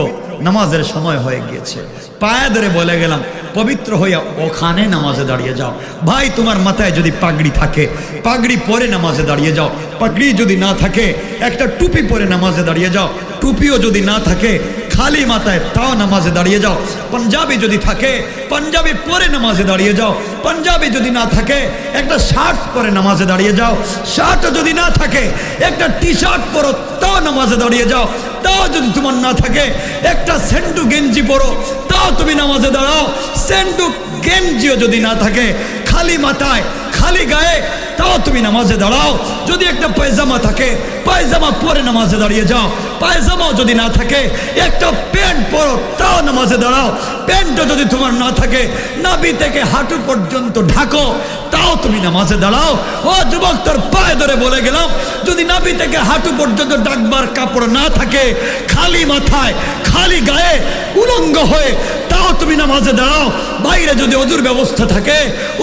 নামাজের সময় হয়ে গিয়েছে, পায়ে ধরে বলে গেলাম পবিত্র হইয়া ওখানে নামাজে দাঁড়িয়ে যাও। ভাই তোমার মাথায় যদি পাগড়ি থাকে, পাগড়ি পরে নামাজে দাঁড়িয়ে যাও, পাগড়ি যদি না থাকে একটা টুপি পরে নামাজে দাঁড়িয়ে যাও, টুপিও যদি না থাকে খালি মাথায় তাও নামাজে দাঁড়িয়ে যাও, পাঞ্জাবি যদি থাকে পাঞ্জাবি পরে নামাজে দাঁড়িয়ে যাও, পাঞ্জাবি যদি না থাকে একটা শার্ট পরে নামাজে দাঁড়িয়ে যাও, শার্টও যদি না থাকে একটা টি শার্ট পরো তাও নামাজে দাঁড়িয়ে যাও, তাও যদি তোমার না থাকে একটা সেন্টু গেঞ্জি পরো তাও তুমি নামাজে দাঁড়াও, সেন্টু গেঞ্জিও যদি না থাকে খালি মাথায় খালি গায়ে তাও তুমি নামাজে দাঁড়াও, যদি একটা পায়জামা থাকে পায়জামা পরে নামাজে দাঁড়িয়ে যাও, পায়জামাও যদি না থাকে একটা প্যান্ট পরো তাও নামাজে দাঁড়াও, প্যান্টও যদি তোমার না থাকে নাভি থেকে হাঁটু পর্যন্ত ঢাকো তাও তুমি নামাজে দাঁড়াও। ও যুবক, তোর পায়ে ধরে বলে গেলাম যদি নাভি থেকে হাঁটু পর্যন্ত ডাকবার কাপড় না থাকে, খালি মাথায় খালি গায়ে উলঙ্গ হয়ে তাও তুমি নামাজে দাঁড়াও, বাইরে যদি অজুর ব্যবস্থা থাকে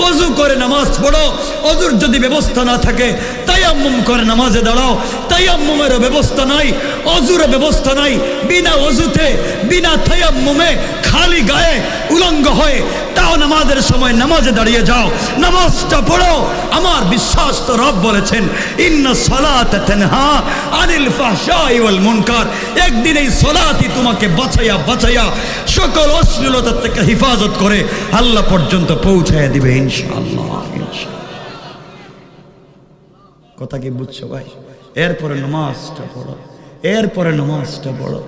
অজু করে নামাজ পড়ো, অজুর যদি ব্যবস্থা না থাকে তায়াম্মুম করে নামাজে দাঁড়াও, তায়াম্মুমের ব্যবস্থা নাই, অজুর ব্যবস্থা নাই, বিনা অজুতে বিনা তায়াম্মুমে খালি গায়ে উলঙ্গ হয়ে তাও নামাজের সময় নামাজে দাঁড়িয়ে যাও, নামাজটা পড়ো। আমার বিশ্বাস তো রব বলেছেন ইন্না সালাতা তানহা আনিল ফাহশাই ওয়াল মুনকার, একদিন এই সালাতই তোমাকে বাঁচাইয়া বাঁচাইয়া সকল অশ্লীলতা থেকে হেফাজত করে আল্লাহ পর্যন্ত পৌঁছায় দিবে ইনশাআল্লাহ। কথা কি বুঝছো ভাই? এরপরে নামাজটা পড়ো, এরপরে নামাজটা পড়ো,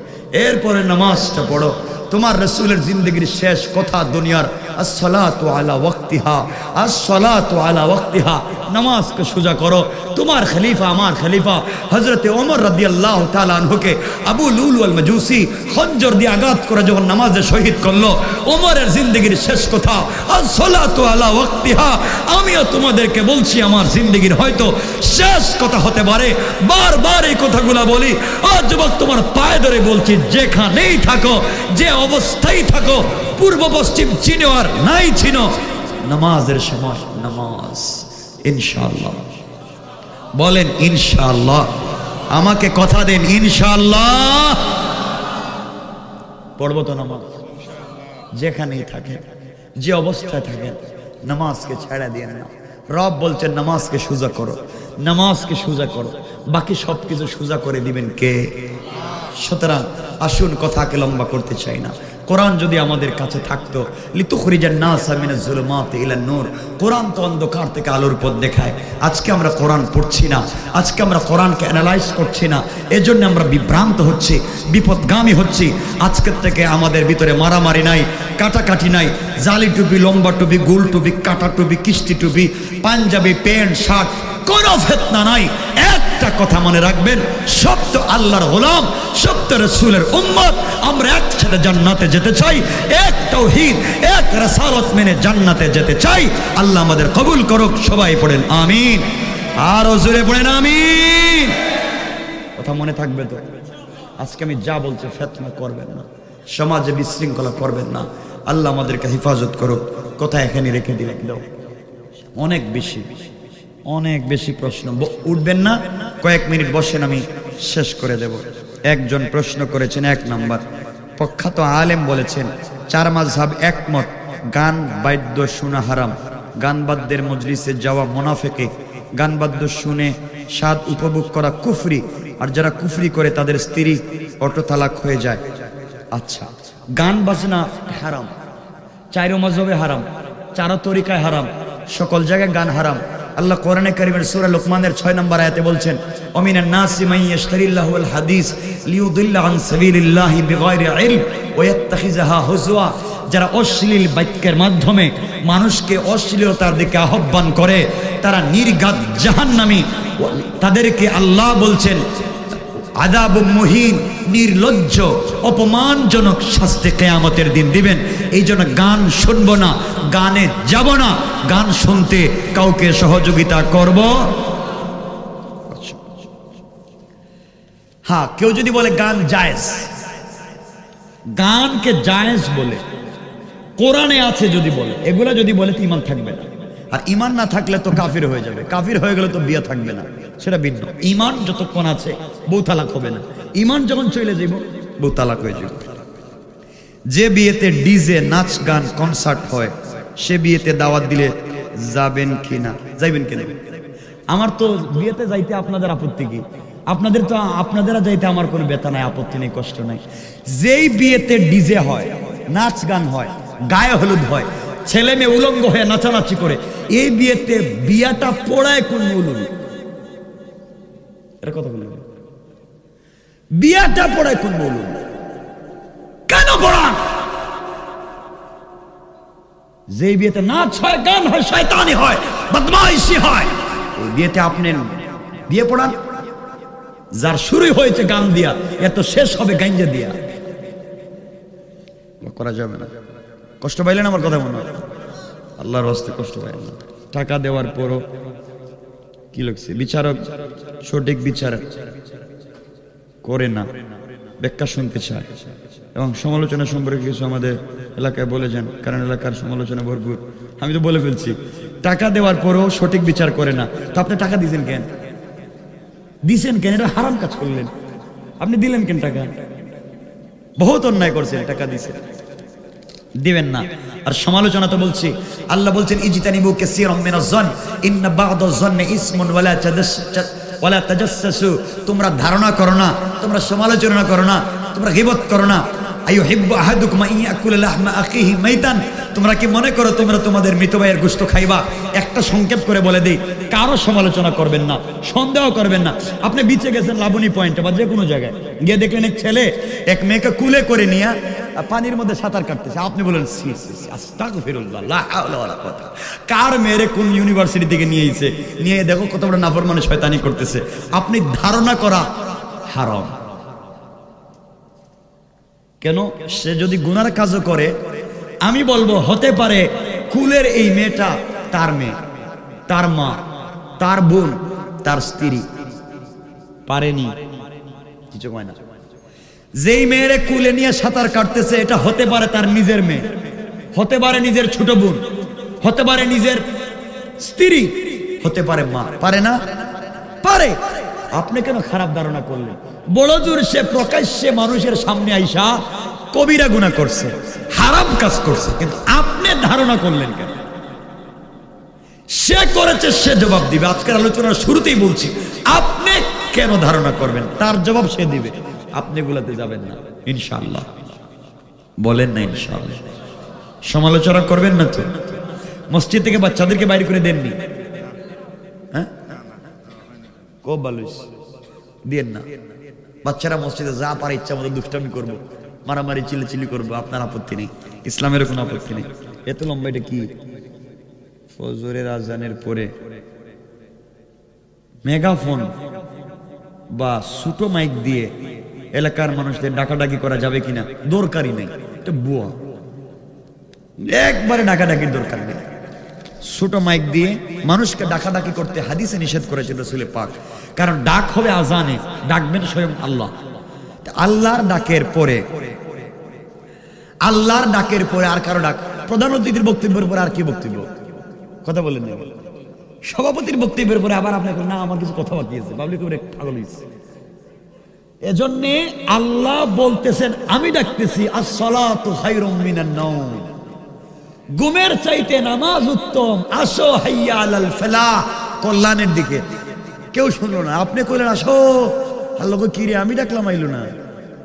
এরপরে নামাজটা পড়ো। তোমার রাসূলের জিন্দেগীর শেষ কথা দুনিয়ার আসসালাতু আলা ওয়াক্তিহা, আসসালাতু আলা ওয়াক্তিহা, নামাজকে সোজা করো। তোমার খলিফা আমার খলিফা হযরতে ওমর রাদিয়াল্লাহু তাআলা আনহুকে আবু লুলু আল মাজুসি খঞ্জর দিয়ে আঘাত করে যখন নামাজে শহীদ করলো, ওমরের জিন্দেগীর শেষ কথা আসসালাতু আলা ওয়াক্তিহা। আমিও তোমাদেরকে বলছি আমার জিন্দেগীর হয়তো শেষ কথা হতে পারে, বারবার এই কথাগুলো বলি। আজ যুবক তোমার পায়ে ধরে বলছি, যেখানেই থাকো, যে অবস্থায় থাকো, পূর্ব পশ্চিম চিনো আর নাই চিনো, নামাজের সময় নামাজ ইনশাআল্লাহ। বলেন ইনশাআল্লাহ, আমাকে কথা দেন ইনশাআল্লাহ। পড়বো তো নামাজ, যেখানেই থাকেন, যে অবস্থায় থাকেন, নামাজকে ছেড়ে দিয়ে না। রব বলছেন নামাজকে সোজা করো, নামাজকে সোজা করো, বাকি সবকিছু সোজা করে দিবেন কে? সুতরাং আসুন, কথাকে লম্বা করতে চাই না। কোরআন যদি আমাদের কাছে থাকতো, লিতুখরিজান নাসা মিনাজ যুলুমাতি ইলান নূর, কোরআন তো অন্ধকার থেকে আলোর পথ দেখায়। আজকে আমরা কোরআন পড়ছি না, আজকে আমরা কোরআনকে অ্যানালাইজ করছি না, এজন্য আমরা বিভ্রান্ত হচ্ছি, বিপদগামী হচ্ছি। আজকের থেকে আমাদের ভিতরে মারামারি নাই, কাটাকাটি নাই, জালি টুপি, লম্বা টুপি, গোল টুপি, কাটা টুপি, কিস্তি টুপি, পাঞ্জাবি, প্যান্ট, শার্ট, কোনো ফিতনা নাই। একটা কথা মনে রাখবেন, সব তো আল্লাহর গোলাম, সব তো রাসূলের উম্মত। আমরা একসাথে জান্নাতে যেতে চাই, এক তাওহীদ, এক রাসালাত মেনে জান্নাতে যেতে চাই। আল্লাহ আমাদের কবুল করুক। সবাই পড়েন আমিন, আর জোরে পড়েন আমিন। কথা মনে থাকবে তো? আজকে আমি যা বলছি ফিতনা করবেন না, সমাজে বিশৃঙ্খলা করবেন না। আল্লাহ আমাদেরকে হেফাজত করুক। কথা এখানে রেখে দিলাম। অনেক বেশি প্রশ্ন উঠবেন না, কয়েক মিনিট বসেন, আমি শেষ করে দেব। একজন প্রশ্ন করেছেন, 1 নাম্বার, প্রখ্যাত আলেম বলেছেন 4 মাযহাব একমত, গান বাদ্য শোনা হারাম, গান বাদ্যের মজলিসে যাওয়া মুনাফিকি, গান বাদ্য শুনে স্বাদ উপভোগ করা কুফরি, আর যারা কুফরি করে তাদের স্ত্রী অটো তালাক হয়ে যায়। আচ্ছা, গান বাজনা হারাম, 4 মাযহাবে হারাম, 4 তরিকায় হারাম, সকল জায়গায় গান হারাম। আল্লাহ কোরআনে কারীমের সূরা লুকমানের 6 নম্বর আয়াতে বলছেন, ওমিনান নাসি মান ইয়াশতারিল্লাহুল হাদিস লিয়ুদিল্লা আন সাবিলিল্লাহি বিগাইরি ইলম ওয়া ইয়াত্তাখিযাহা হুজওয়া, যারা অশ্লীল বাক্যের মাধ্যমে মানুষকে অশ্লীলতার দিকে আহ্বান করে তারা নির্ঘাত জাহান্নামী। তাদেরকে আল্লাহ বলছেন আযাবুম মুহিন, নির্লজ্জ অপমানজনক শাস্তি কিয়ামতের দিন দিবেন। এই জন্য গান শুনবো না, গানে যাব না, গান শুনতে কাউকে সহযোগিতা করব। হ্যাঁ, কেউ যদি বলে গান জায়েজ, গানকে জায়েজ বলে কোরআনে আছে যদি বলে, এগুলা যদি বলে তো ঈমান থাকবে না। আর ঈমান না থাকলে তো কাফির হয়ে যাবে, কাফির হয়ে গেলে তো বিয়ে থাকবে না, সেটা ভিন্ন। ঈমান যতক্ষণ আছে বউ তালাক হবে না, ঈমান যখন চলে যাইব বউ তালাক হয়ে যাবে। যে বিয়েতে ডিজে, নাচ গান, কনসার্ট হয়, সে বিয়েতে দাওয়াত দিলে যাবেন কি না? যাইবেন কিনা? আমার তো বিয়েতে যাইতে আপনাদের আপত্তি কি? আপনাদের তো, আপনাদেরা যাইতে আমার কোনো ব্যথা নাই, আপত্তি নেই, কষ্ট নাই। যেই বিয়েতে ডিজে হয়, নাচ গান হয়, গায়ে হলুদ হয়, ছেলে মেয়ে উলঙ্গ হয়ে নাচানাচি করে, এই বিয়েতে বিয়াটা পড়ায় কোন মৌলবি? এর কথা বলুন, বিয়াটা পড়ায় কোন মৌলবি? কেন পড়ান? যে বিয়েতে নাচ হয়, গান হয়, শয়তানি হয়, বদমাইশি হয়, ওই বিয়েতে আপনি বিয়ে পড়ান? যার শুরু হয়েছে গান দিয়া, এত শেষ হবে গাঞ্জা দিয়া। করা যাবে না। কষ্ট পাইলেন আমার কথা মনে হয়? আল্লাহর রাস্তে কষ্ট পাইলেন না। টাকা দেওয়ার পরও কি লাগছে? বিচারক সঠিক বিচার করে না, ব্যাখ্যা শুনতে চায় এবং সমালোচনা সম্পর্কে কিছু আমাদের এলাকায় বলে যান, কারণ এলাকার সমালোচনা ভরপুর। আমি তো বলে ফেলছি, টাকা দেওয়ার পরেও সঠিক বিচার করে না, তো আপনি টাকা দিয়েছেন কেন? দিছেন কেন? এটা হারাম কাজ করলেন। আপনি দিলেন কেন টাকা? বহুত অন্যায় করছেন, টাকা দিছেন, দিবেন না। আর সমালোচনা তো বলছি, আল্লাহ বলছেন ইজতানিবু কাসীরাম মিনাজ জন ইন্না বা'দাজ জন্নি ইসমুন ওয়ালা তাজাসসু। তোমরা ধারণা করো না, তোমরা সমালোচনা করো না, তোমরা গীবত করো না। আইয়ুহিব্বু আহাদুকুম আন ইয়াকুলা লাহমা আখিহি মাইতান। তোমরা কি মনে করো তোমরা তোমাদের মৃত ভাইয়ের গোশত খাইবা? একটা সংক্ষেপ করে বলে দেই, কারো সমালোচনা করবেন না, সন্দেহ করবেন না। আপনি বিচে গেছেন লাবণী পয়েন্টে বা যে কোনো জায়গায় গিয়ে দেখলেন এক ছেলে এক মেয়েকে কুলে করে নিয়ে পানির মধ্যে সাঁতার কাটতেছে, আপনি বলেন সি সি সি আস্তাগফিরুল্লাহ লা হাওলা ওয়ালা কুওয়াতা। কার মেয়েরে কোন ইউনিভার্সিটি থেকে নিয়ে এসে নিয়ে দেখো কত বড় নাফরমানি শয়তানি করতেছে। আপনি ধারণা করা হারাম। কেন? সে যদি গুনার কাজও করে, আমি বলবো হতে পারে কুলের এই মেয়েটা তার মেয়ে, তার মা, তার বোন, তার স্ত্রী পারেনি, কিছু কয় না। যেই মেয়েরে কুলে নিয়ে সাঁতার কাটতেছে এটা হতে পারে তার নিজের মেয়ে, হতে পারে নিজের ছোট বোন, হতে পারে নিজের স্ত্রী, হতে পারে মা। পারে না? পারে। আপনি কেন খারাপ ধারণা করলেন? বড় জোর সে প্রকাশ্যে মানুষের সামনে আইসা কবিরা গুনাহ করছে, হারাম কাজ করছে, কিন্তু আপনি ধারণা করলেন কেন? সে করেছে, সে জবাব দিবে। আজকের আলোচনার শুরুতেই বলছি, আপনি কেন ধারণা করবেন? তার জবাব সে দিবে। আপনি গুলাতে যাবেন না ইনশাআল্লাহ। বলেন না ইনশাআল্লাহ। সমালোচনা করবেন না তো? মসজিদ থেকে বাচ্চাদেরকে বাইরে করে দেননি? হ্যাঁ, খুব ভালো দিয়েন না। বাচ্চারা মসজিদে যা পারে ইচ্ছা মতো দুষ্টামি করবো, মারামারি চিল্লাচিল্লি করবো, আপনার আপত্তি নেই, ইসলামের কোনো আপত্তি নেই। এত লম্বা এটা কি? ফজরের আজানের পরে মেগাফোন বা ছোট মাইক দিয়ে এলাকার মানুষদের ডাকাডাকি করা যাবে কিনা? দরকারই নেই, এটা বুয়া। একবারে ডাকাডাকির দরকার নেই। ছোট মাইক দিয়ে মানুষকে ডাকাডাকি করতে হাদিসে নিষেধ করেছেন রাসূল পাক। কারণ ডাক হবে আজানে, ডাকবেন স্বয়ং আল্লাহ। আল্লাহর ডাকের পরে, আল্লাহর ডাকের পরে আর কারো ডাক, প্রধান অতিথির বক্তব্যের পরে আর কি বক্তব্য? কথা বলেন না। সভাপতির বক্তব্যের পরে আবার আপনি না আমার কিছু কথা বাকি আছে, পাবলিক পাগল হয়েছে। এজন্যে আল্লাহ বলতেছেন আমি ডাকতেছি আসসালাতু খায়রুম মিনান নাওম, ঘুমের চাইতে নামাজ উত্তম, আসো হাইয়া আলাল ফালাহ, কল্যাণের দিকে। কেউ শুনলো না, আপনি কইলেন আসো, আল্লাহ কি রে আমি ডাকলাম আইলো না,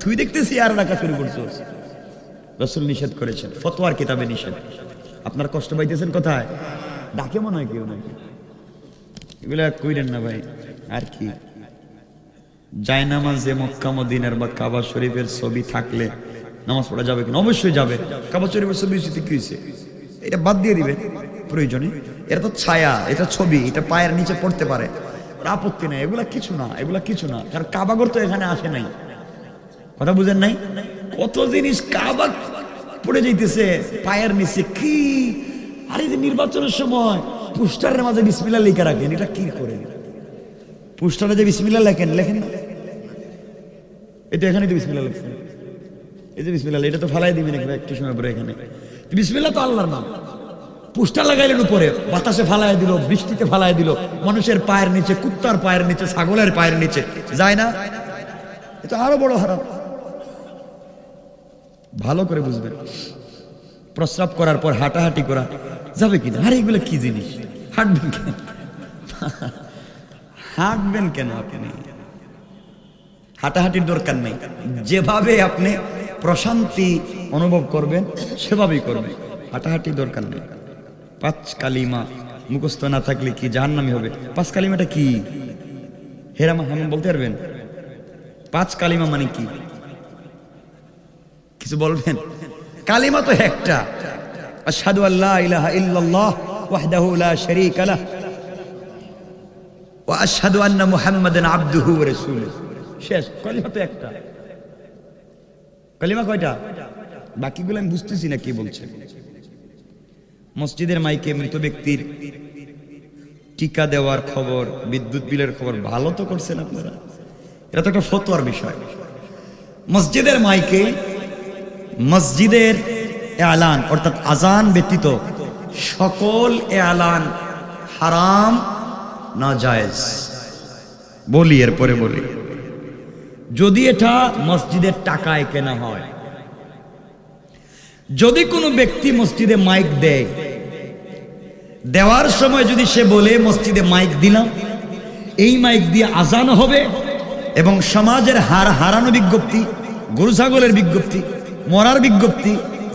তুই দেখতেছি আর ডাকা শুরু করছস। রাসূল নিষেধ করেছেন, ফতোয়ার কিতাবে নিষেধ। আপনার কষ্ট পাইতেছেন কোথায়? ডাকে মনে হয় কেউ নাকি, এগুলা কইরেন না ভাই। আর কি যায় নামাজে মক্কা মদিনার বা কাবা শরীফের ছবি থাকলে নামাজ পড়া যাবে কিনা? অবশ্যই যাবে। কাবা শরীফের ছবি কি হয়েছে? এটা বাদ দিয়ে দিবে প্রয়োজনে। এটা তো ছায়া, এটা ছবি, এটা পায়ের নিচে পড়তে পারে, আপত্তি নাই। এগুলা কিছু না, এগুলা কিছু না। কারণ কাবাগর তো এখানে আসে নাই, কথা বুঝেন নাই? কত জিনিস কাবা পড়ে যাইতেছে পায়ের নিচে। কি আরে যে নির্বাচনের সময় পোস্টারের মাঝে বিসমিল্লাহ লেখা রাখেন, এটা কি করেন? পোস্টারে যে বিসমিল্লাহ লেখেন, লেখেন না? এটা এখানে তো বিসমিল্লাহ লেখছেন, এই যে বিসমিল্লাহ, এটা তো ফালাই দিবেন একটু সময় পরে। এখানে বিসমিল্লাহ তো আল্লাহর নাম। পোস্টার লাগাইলেন উপরে, বাতাসে ফালাই দিল, বৃষ্টিতে ফালাই দিল, মানুষের পায়ের নিচে, কুত্তার পায়ের নিচে, ছাগলের পায়ের নিচে যায় না? এটা আরো বড় হারাম। ভালো করে বুঝবেন। প্রস্রাব করার পর হাঁটাহাঁটি করা যাবে কিনা? আরে এগুলো কি জিনিস? হাঁটবেন কেন? হাঁটবেন কেন? আপনি হাঁটাহাঁটির দরকার নেই। যেভাবে আপনি প্রশান্তি অনুভব করবেন সেভাবেই করবেন, হাঁটাহাঁটির দরকার নেই। 5 কালিমা মুখস্থ না থাকলে কি জাহান্নামী হবে? 5 কালিমাটা কি? হেরামা হাম বলতে পারবেন? 5 কালিমা মানে কি? কিছু বলবেন? কালিমা তো একটা, আশহাদু আল্লা ইলাহা ইল্লাল্লাহ ওয়াহদাহু লা শারীকা লাহ ওয়া আশহাদু আন্না মুহাম্মাদান আবদুহু ওয়া রাসূলুহু। শেষ। কালিমা তো একটা। কালিমা কয়টা? বাকিগুলো আমি বুঝতেছি না কি বলছে। মসজিদের মাইকে মৃত ব্যক্তির টিকা দেওয়ার খবর, বিদ্যুৎ বিলের খবর ভালো তো করছেন আপনারা। এটা তো একটা ফতোয়ার বিষয়। মসজিদের মাইকে মসজিদের এলান অর্থাৎ আজান ব্যতীত সকল এলান হারাম নাজায়েজ। বলি এরপরে বলি, যদি এটা মসজিদের টাকায় কেনা হয়, যদি কোনো ব্যক্তি মসজিদে মাইক দেয়, দেওয়ার সময় যদি সে বলে মসজিদে মাইক দিলাম, এই মাইক দিয়ে আজান হবে এবং সমাজের হারানো বিজ্ঞপ্তি, গরু ছাগলের বিজ্ঞপ্তি, মরার বিজ্ঞপ্তি,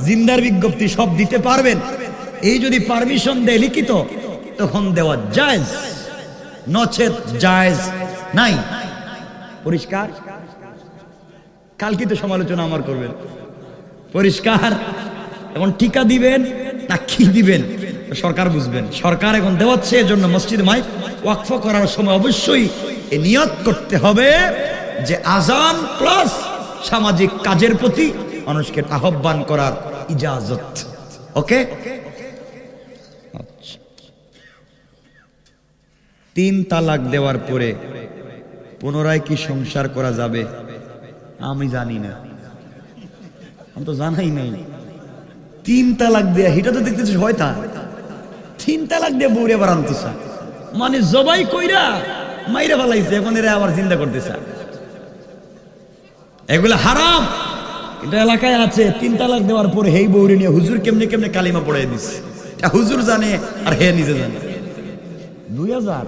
জিন্দার বিজ্ঞপ্তি সব দিতে পারবেন, এই যদি পারমিশন দেয় লিখিত, তখন দেওয়া জায়েজ, নচেত জায়েজ নাই। পরিষ্কার? কালকে তো সমালোচনা আমার করবেন, পরিষ্কার? এখন টিকা দিবেন না কি দিবেন সরকার বুঝবেন। সরকার এখন দেওয়াচ্ছে, এজন্য মসজিদ মাইক ওয়াকফ করার সময় অবশ্যই এ নিয়ত করতে হবে যে আজান প্লাস সামাজিক কাজের প্রতি মানুষকে আহ্বান করার ইজাজত। ওকে? আচ্ছা, 3 তালাক দেওয়ার পরে পুনরায় কি সংসার করা যাবে? আমি জানি না, আমি তো জানাই নাই। 3 তালাক দেয়া এটা তো দেখতেছি শয়তান। 3 তালাক দিয়ে বউরে আবার আনতেছে, মানে জবাই কইরা মাইরা ফেলাইছে, এখন এরা আবার চিন্তা করতেছে। এগুলো হারাম। এটা এলাকায় আছে, 3 তালাক দেওয়ার পরে হেই বউরে নিয়ে হুজুর কেমনে কেমনে কালিমা পড়াই দিচ্ছে, এটা হুজুর জানে আর হে নিজে জানে। 2000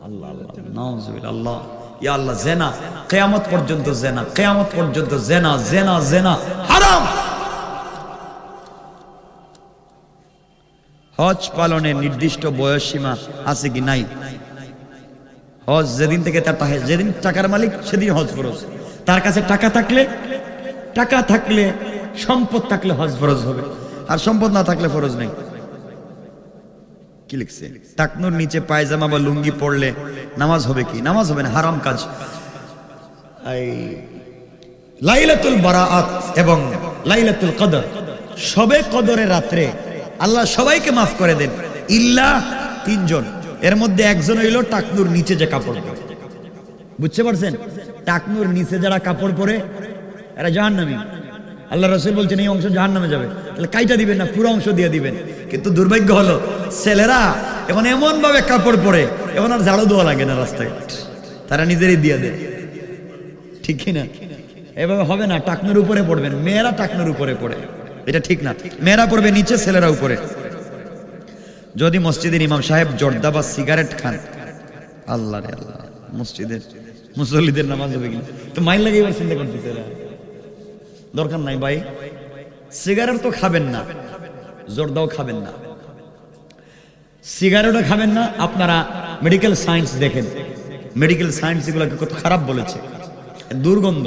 আল্লাহ আল্লাহ নাউজুবিল্লাহ, আল্লাহ ইয়া আল্লাহ, জেনা কিয়ামত পর্যন্ত, জেনা কিয়ামত পর্যন্ত, জেনা জেনা জেনা হারাম। হজ পালনের নির্দিষ্ট বয়স সীমা আছে কি? নাই। হজ যেদিন থেকে যেদিন টাকার মালিক সেদিন হজ ফরজ। তার কাছে টাকা থাকলে সম্পদ থাকলে হজ ফরজ হবে, আর সম্পদ না থাকলে ফরজ নাই। কি লিখছে? টাকনুর নিচে পায়জামা বা লুঙ্গি পরলে নামাজ হবে কি? নামাজ হবে না, হারাম কাজ। লাইলাতুল বারাআত এবং লাইলাতুল কদর, শবে কদরের রাত্রে আল্লাহ সবাইকে মাফ করে দেন ইল্লা 3 জন। এর মধ্যে একজন হইল টাকনুর নিচে যে কাপড় পরে। বুঝতে পারছেন? টাকনুর নিচে যারা কাপড় পরে এরা জাহান্নামী। আল্লাহ রাসূল বলছেন এই অংশ জাহান্নামে যাবে। তাহলে কাইটা দিবেন না, পুরো অংশ দিয়ে দিবেন। কিন্তু দুর্ভাগ্য হলো ছেলেরা এখন এমন ভাবে কাপড় পরে, এখন আর ঝাড়ু দেওয়া লাগে না রাস্তাঘাট, তারা নিজেরই দিয়ে দেয়। ঠিক কিনা? এভাবে হবে না। টাকনুর উপরে পড়বেন, মেয়েরা টাকনুর উপরে পড়ে, এটা ঠিক না। মেয়েরা পড়বে নিচে, ছেলেরা উপরে। যদি মসজিদের ইমাম সাহেব জর্দা বা সিগারেট খান, আল্লাহ রে আল্লাহ, মসজিদের মুসল্লিদের নামাজ হবে কিনা? তো মাইল লাগে এবার চিন্তা করতেছে, দরকার নাই ভাই। সিগারেট তো খাবেন না, জর্দাও খাবেন না, সিগারেটও খাবেন না। আপনারা মেডিকেল সায়েন্স দেখেন, মেডিকেল সায়েন্স এগুলোকে কত খারাপ বলেছে, দুর্গন্ধ,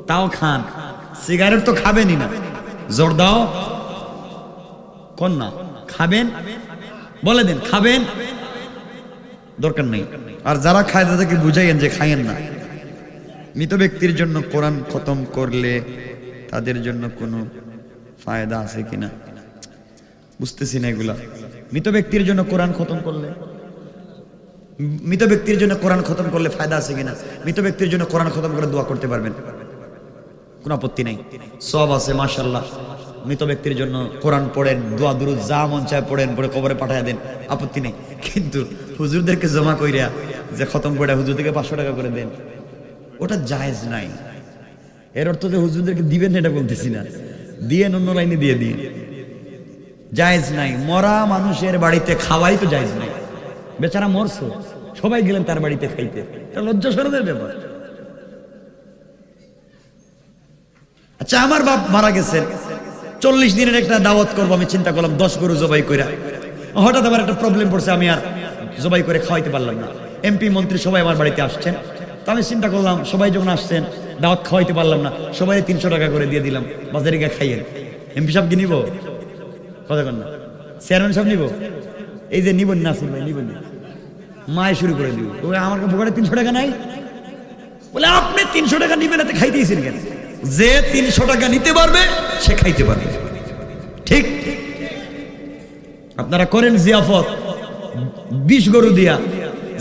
তাও খান। সিগারেট তো খাবেনই না, জর্দাও কোন না খাবেন, বলে দেন খাবেন, দরকার নেই। আর যারা খায় তাদেরকে বুঝাইয়েন যে খাইয়েন না। মৃত ব্যক্তির জন্য কোরআন খতম করলে তাদের জন্য কোনো ফায়দা আছে কিনা? বুঝতেছি না এগুলা। মৃত ব্যক্তির জন্য কোরআন খতম করলে, মৃত ব্যক্তির জন্য কোরআন খতম করলে ফায়দা আছে কিনা? মৃত ব্যক্তির জন্য কোরআন খতম করে দোয়া করতে পারবেন, কোনো আপত্তি নেই, সব আছে মাশাআল্লাহ। মৃত ব্যক্তির জন্য কোরআন পড়েন, দোয়া দুরুদ যা মন চায় পড়েন, পড়ে কবরে পাঠায় দেন, আপত্তি নেই। কিন্তু হুজুরদেরকে জমা কইরা যে খতম করে হুজুর থেকে 500 টাকা করে দেন, ওটা জায়েজ নাই। এর অর্থ যে হুজুরদেরকে দিবেন এটা বলতেছি না, দিয়ে অন্য লাইনে দিয়ে দিয়ে জায়েজ নাই। মরা মানুষের বাড়িতে খাওয়াই তো জায়েজ নাই। বেচারা মরছে, সবাই গেলেন তার বাড়িতে খাইতে, এটা লজ্জা শরমের ব্যাপার। আচ্ছা, আমার বাপ মারা গেছেন, 40 দিনের একটা দাওয়াত করবো, আমি চিন্তা করলাম 10 গরু জবাই কইরা, হঠাৎ আমার একটা প্রবলেম পড়ছে, আমি আর জবাই করে খাওয়াইতে পারলাম না। এমপি মন্ত্রী সবাই আমার বাড়িতে আসছেন, তো আমি চিন্তা করলাম সবাই যখন আসছেন দাওয়াত খাওয়াইতে পারলাম না, সবাই 300 টাকা করে দিয়ে দিলাম, বাজারে গিয়ে খাইয়েন। এমপি সাহেব কি নিব? কথা কন না। চেয়ারম্যান সাহেব নিব? এই যে নিবেন না, ভাই নিবেন না, মায় শুরু করে দিব। আমার পকেটে 300 টাকা নাই, বলে আপনি 300 টাকা নিবেন, এতে খাইতেইছেন কেন? যে 300 টাকা নিতে পারবে সে খাইতে পারবে। ঠিক? আপনারা করেন জিয়াফত 20 গরু দিয়া,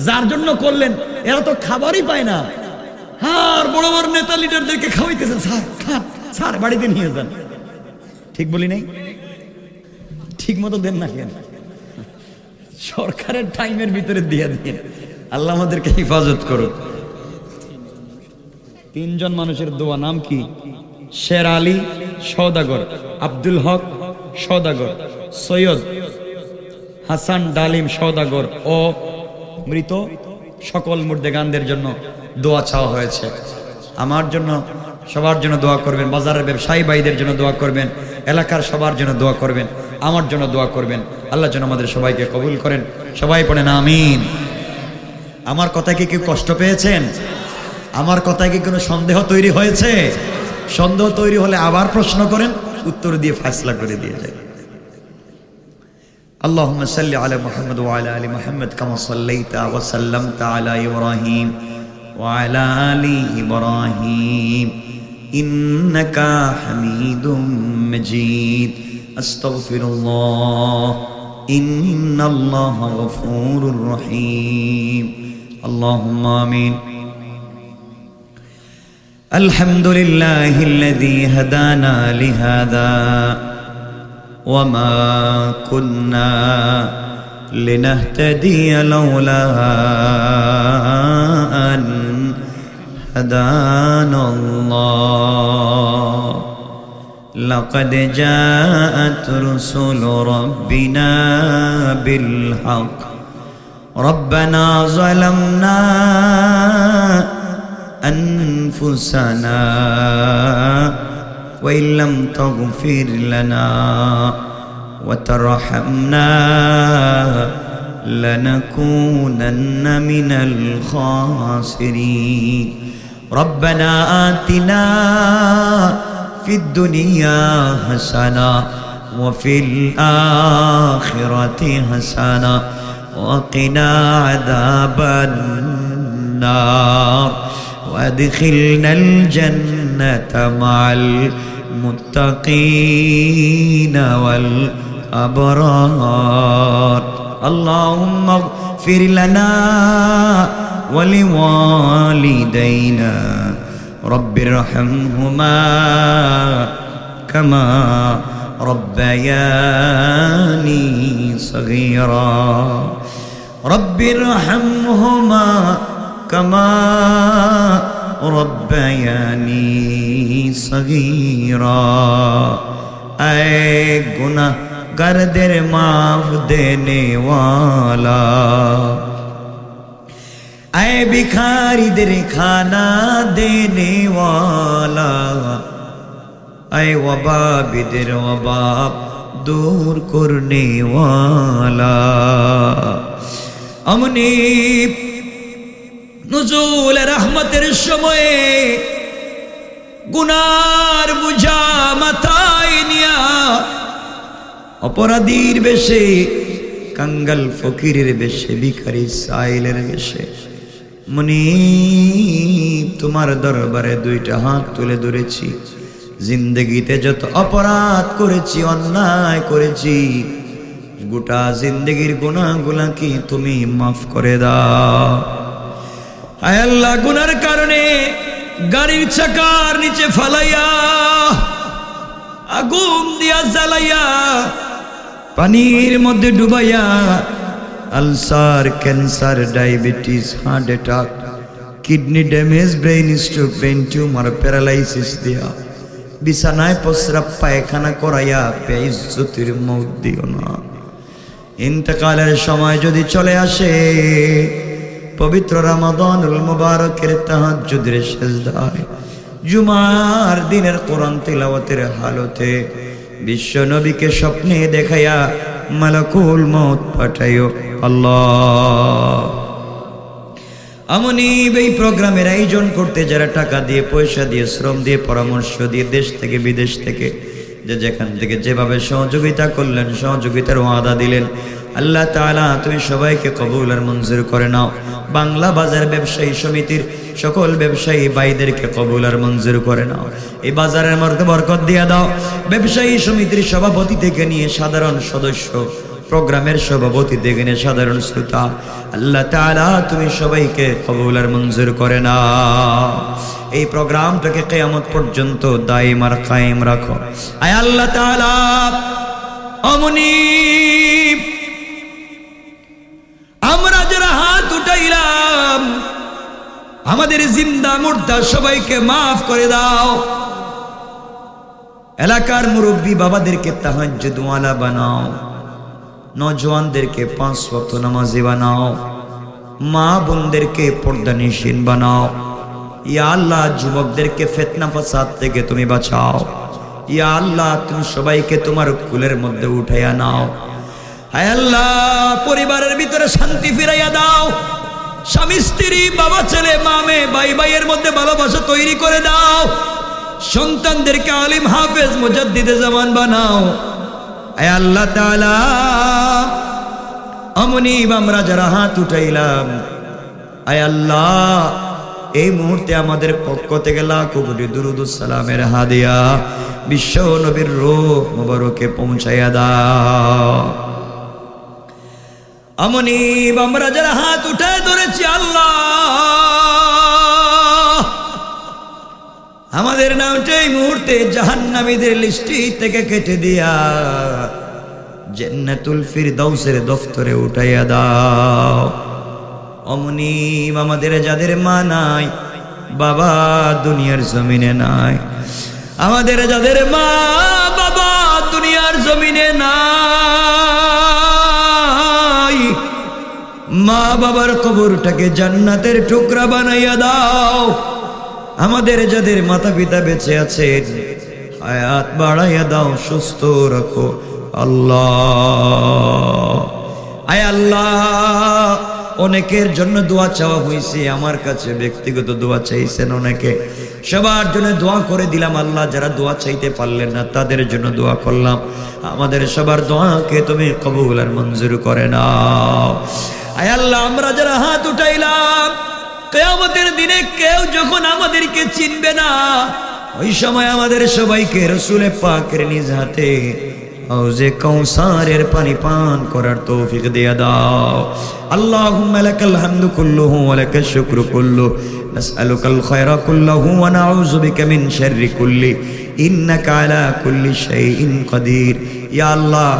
যার জন্য করলেন এরা তো খাবারই পায় না। আর বড় বড় নেতা লিডারদেরকে খাওয়াইতেছেন, স্যার খান, স্যার বাড়িতে নিয়ে যান। ঠিক বলি নাই? ঠিক মতো দেন না কেন? সরকারের টাইমের ভিতরে দিয়ে দিন। আল্লাহ আমাদেরকে হেফাজত করুন। 3 জন মানুষের দোয়া, নাম কি? শের আলী সওদাগর, আব্দুল হক সওদাগর, সৈয়দ হাসান ডালিম সওদাগর ও মৃত সকল মুর্দেগানদের জন্য দোয়া চাওয়া হয়েছে। আমার জন্য, সবার জন্য দোয়া করবেন, বাজারের ব্যবসায়ী ভাইদের জন্য দোয়া করবেন, এলাকার সবার জন্য দোয়া করবেন, আমার জন্য দোয়া করবেন। আল্লাহ যেন আমাদের সবাইকে কবুল করেন। সবাই পড়েন আমিন। আমার কথায় কি কেউ কষ্ট পেয়েছেন? আমার কথায় কি কোনো সন্দেহ তৈরি হয়েছে? সন্দেহ তৈরি হলে আবার প্রশ্ন করেন, উত্তর দিয়ে ফয়সালা করে দিয়ে যায়। আল্লাহুম্মা সাল্লি আলা মুহাম্মদ ওয়া আলা আলি মুহাম্মদ কামা সাল্লাইতা ওয়া সাল্লামতা আলা ইব্রাহিম ওয়া আলা আলি ইব্রাহিম ইন্নাকা হামিদুম মাজিদ। আস্তাগফিরুল্লাহ ইন্নাল্লাহা গফুরুর রহিম। আল্লাহুম্মা আমিন। আলহামদুলিল্লাহিল্লাযী হাদানা লিহাযা وما كنا لنهتدي لولا أن هدانا الله لقد جاءت رسل ربنا بالحق ربنا ظلمنا أنفسنا وإن لم تغفر لنا وترحمنا لنكونن من الخاسرين ربنا آتنا في الدنيا حسنة وفي الآخرة حسنة وقنا عذاب النار وادخلنا الجنة مع المتقين والأبرار اللهم اغفر لنا ولوالدينا رب ارحمهما كما ربياني صغيرا رب ارحمهما كما ربياني صغيرا اے गुनाहगारদের माफ देने वाला اے भिखारीদের खाना देने वाला اے वबाबिদের वबाब दूर करने वाला अमनी নুজুল রহমতের সময়ে গুনার বোঝা মাথায় নিয়া অপরাধীর বেশে, কাঙ্গাল ফকিরের বেশে, ভিখারি সাইলের বেশে মুনিব তোমার দরবারে দুইটা হাত তুলে ধরেছি। জিন্দগিতে যত অপরাধ করেছি, অন্যায় করেছি, গোটা জিন্দগির গুনাহগুলা কি তুমি মাফ করে দাও। আয় আল্লাহ, গুনার কারণে গাড়ির চাকার নিচে ফালাইয়া, আগুন দিয়া জ্বালাইয়া, পানির মধ্যে ডুবাইয়া ulcer, cancer, diabetes, heart attack, kidney damage, brain stroke, brain tumour, paralysis দিয়া বিছানায় প্রস্রাব পায়খানা করাইয়া বেইজ্জতির মউত দিও না। ইন্তেকালের সময় যদি চলে আসে, পবিত্র রমাদানুল মুবারকের তাহাজ্জুদের সিজদায়, জুমার দিনের কোরআন তিলাওয়াতের হালতে বিশ্ব নবীকে স্বপ্নে দেখাইয়া মালাকুল মউত পাঠাইও আল্লাহ। আমনি এই প্রোগ্রামের আয়োজন করতে যারা টাকা দিয়ে, পয়সা দিয়ে, শ্রম দিয়ে, পরামর্শ দিয়ে, দেশ থেকে বিদেশ থেকে যে যেখান থেকে যেভাবে সহযোগিতা করলেন, সহযোগিতার ওয়াদা দিলেন, আল্লাহ তাআলা তুমি সবাইকে কবুল আর মঞ্জুর করে নাও। বাংলা বাজার ব্যবসায়ী সমিতির সকল ব্যবসায়ী ভাইদেরকে কবুল আর মঞ্জুর করে নাও। এই বাজারের মধ্যে বরকত দিয়ে দাও। ব্যবসায়ী সমিতির সভাপতি থেকে নিয়ে সাধারণ সদস্য প্রোগ্রামের সভাপতি দেখেন সাধারণ শ্রোতা, আল্লাহ তাআলা তুমি সবাইকে কবুল আর মঞ্জুর করে নাও। এই প্রোগ্রামটাকে কিয়ামত পর্যন্ত দায়ম আর কায়েম রাখো। আয় আল্লাহ তাআলা, অমনি আমরা যারা হাত উঠাইলাম আমাদের জিন্দা মুর্দা সবাইকে মাফ করে দাও। এলাকার মুরব্বী বাবাদেরকে তাহাজ্জুদ ওয়ালা বানাও, নওজওয়ানদেরকে 5 ওয়াক্ত নামাজি বানাও, মা বোনদেরকে পর্দানিশীন বানাও। ইয়া আল্লাহ, যুবকদেরকে ফিতনা ফাসাদ থেকে তুমি বাঁচাও। ইয়া আল্লাহ, তুমি সবাইকে তোমার কুলের মধ্যে উঠাইয়া নাও। হায় আল্লাহ, পরিবারের ভিতরে শান্তি ফিরাইয়া দাও। স্বামী স্ত্রী, বাবা ছেলে, মা মেয়ে, ভাই ভাইয়ের মধ্যে ভালোবাসা তৈরি করে দাও। সন্তানদেরকে আলিম হাফেজ মুজাদ্দিদে জামান বানাও। আয় আল্লাহ তাআলা, অমনি আমরা যারা হাত উঠাইলাম, আয় আল্লাহ, এই মুহূর্তে আমাদের পক্ষ থেকে লাখো কোটি দুরূদ ও সালামের হাদিয়া বিশ্ব নবীর রূহ মুবারকে পৌঁছাইয়া দাও। অমনি আমরা যারা হাত উঠায় ধরেছি, আল্লাহ আমাদের নামটা এই মুহূর্তে জাহান্নামীদের লিস্টি থেকে কেটে দিয়া জান্নাতুল ফিরদাউসের দফতরে উঠাইয়া দাও। অমনি আমাদের যাদের মা নাই, বাবা দুনিয়ার জমিনে নাই, আমাদের যাদের মা বাবা দুনিয়ার জমিনে নাই, মা বাবার কবরটাকে জান্নাতের টুকরা বানাইয়া দাও। আমাদের যাদের মাতা পিতা বেঁচে আছেন, হায়াত বাড়াইয়া দাও, সুস্থ রাখো আল্লাহ। আয় আল্লাহ, অনেকের জন্য দোয়া চাওয়া হয়েছে, আমার কাছে ব্যক্তিগত দোয়া চাইছেন অনেকে, সবার জন্য দোয়া করে দিলাম। আল্লাহ, যারা দোয়া চাইতে পারলেন না তাদের জন্য দোয়া করলাম। আমাদের সবার দোয়াকে তুমি কবুল আর মঞ্জুর করে নাও। আয় আল্লাহ, আমরা যারা হাত উঠাইলাম, কিয়ামতের দিনে কেউ যখন আমাদেরকে চিনবে না, ওই সময় আমাদের সবাইকে রাসূলে পাকের নিজ হাতে হাউজে কাউসারের পানি পান করার তৌফিক দিয়ে দাও। আল্লাহুম্মা লাকাল হামদু কুল্লুহু ওয়া লাকাশ শুকরু কুল্লুহু, নাসআলুকাল খায়রা কুল্লাহু ওয়া নাউযু বিকা মিন শাররি কুল্লি, ইন্নাকা আলা কুল্লি শাইইন কাদির। ইয়া আল্লাহ,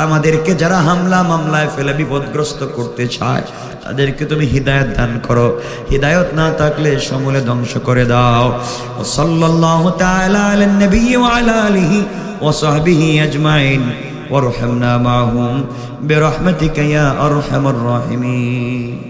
আমাদেরকে যারা হামলা মামলায় ফেলে বিপদগ্রস্ত করতে চায় তাদেরকে তুমি হিদায়াত দান করো, হিদায়াত না থাকলে সমূলে ধ্বংস করে দাও। ওয়া সাল্লাল্লাহু তাআলা আলান নবী ওয়া আলা আলিহি ওয়া সাহবিহি আজমাইন ওয়ারহামনা মাআহুম বিরহমাতিকা ইয়া আরহামার রাহিমিন।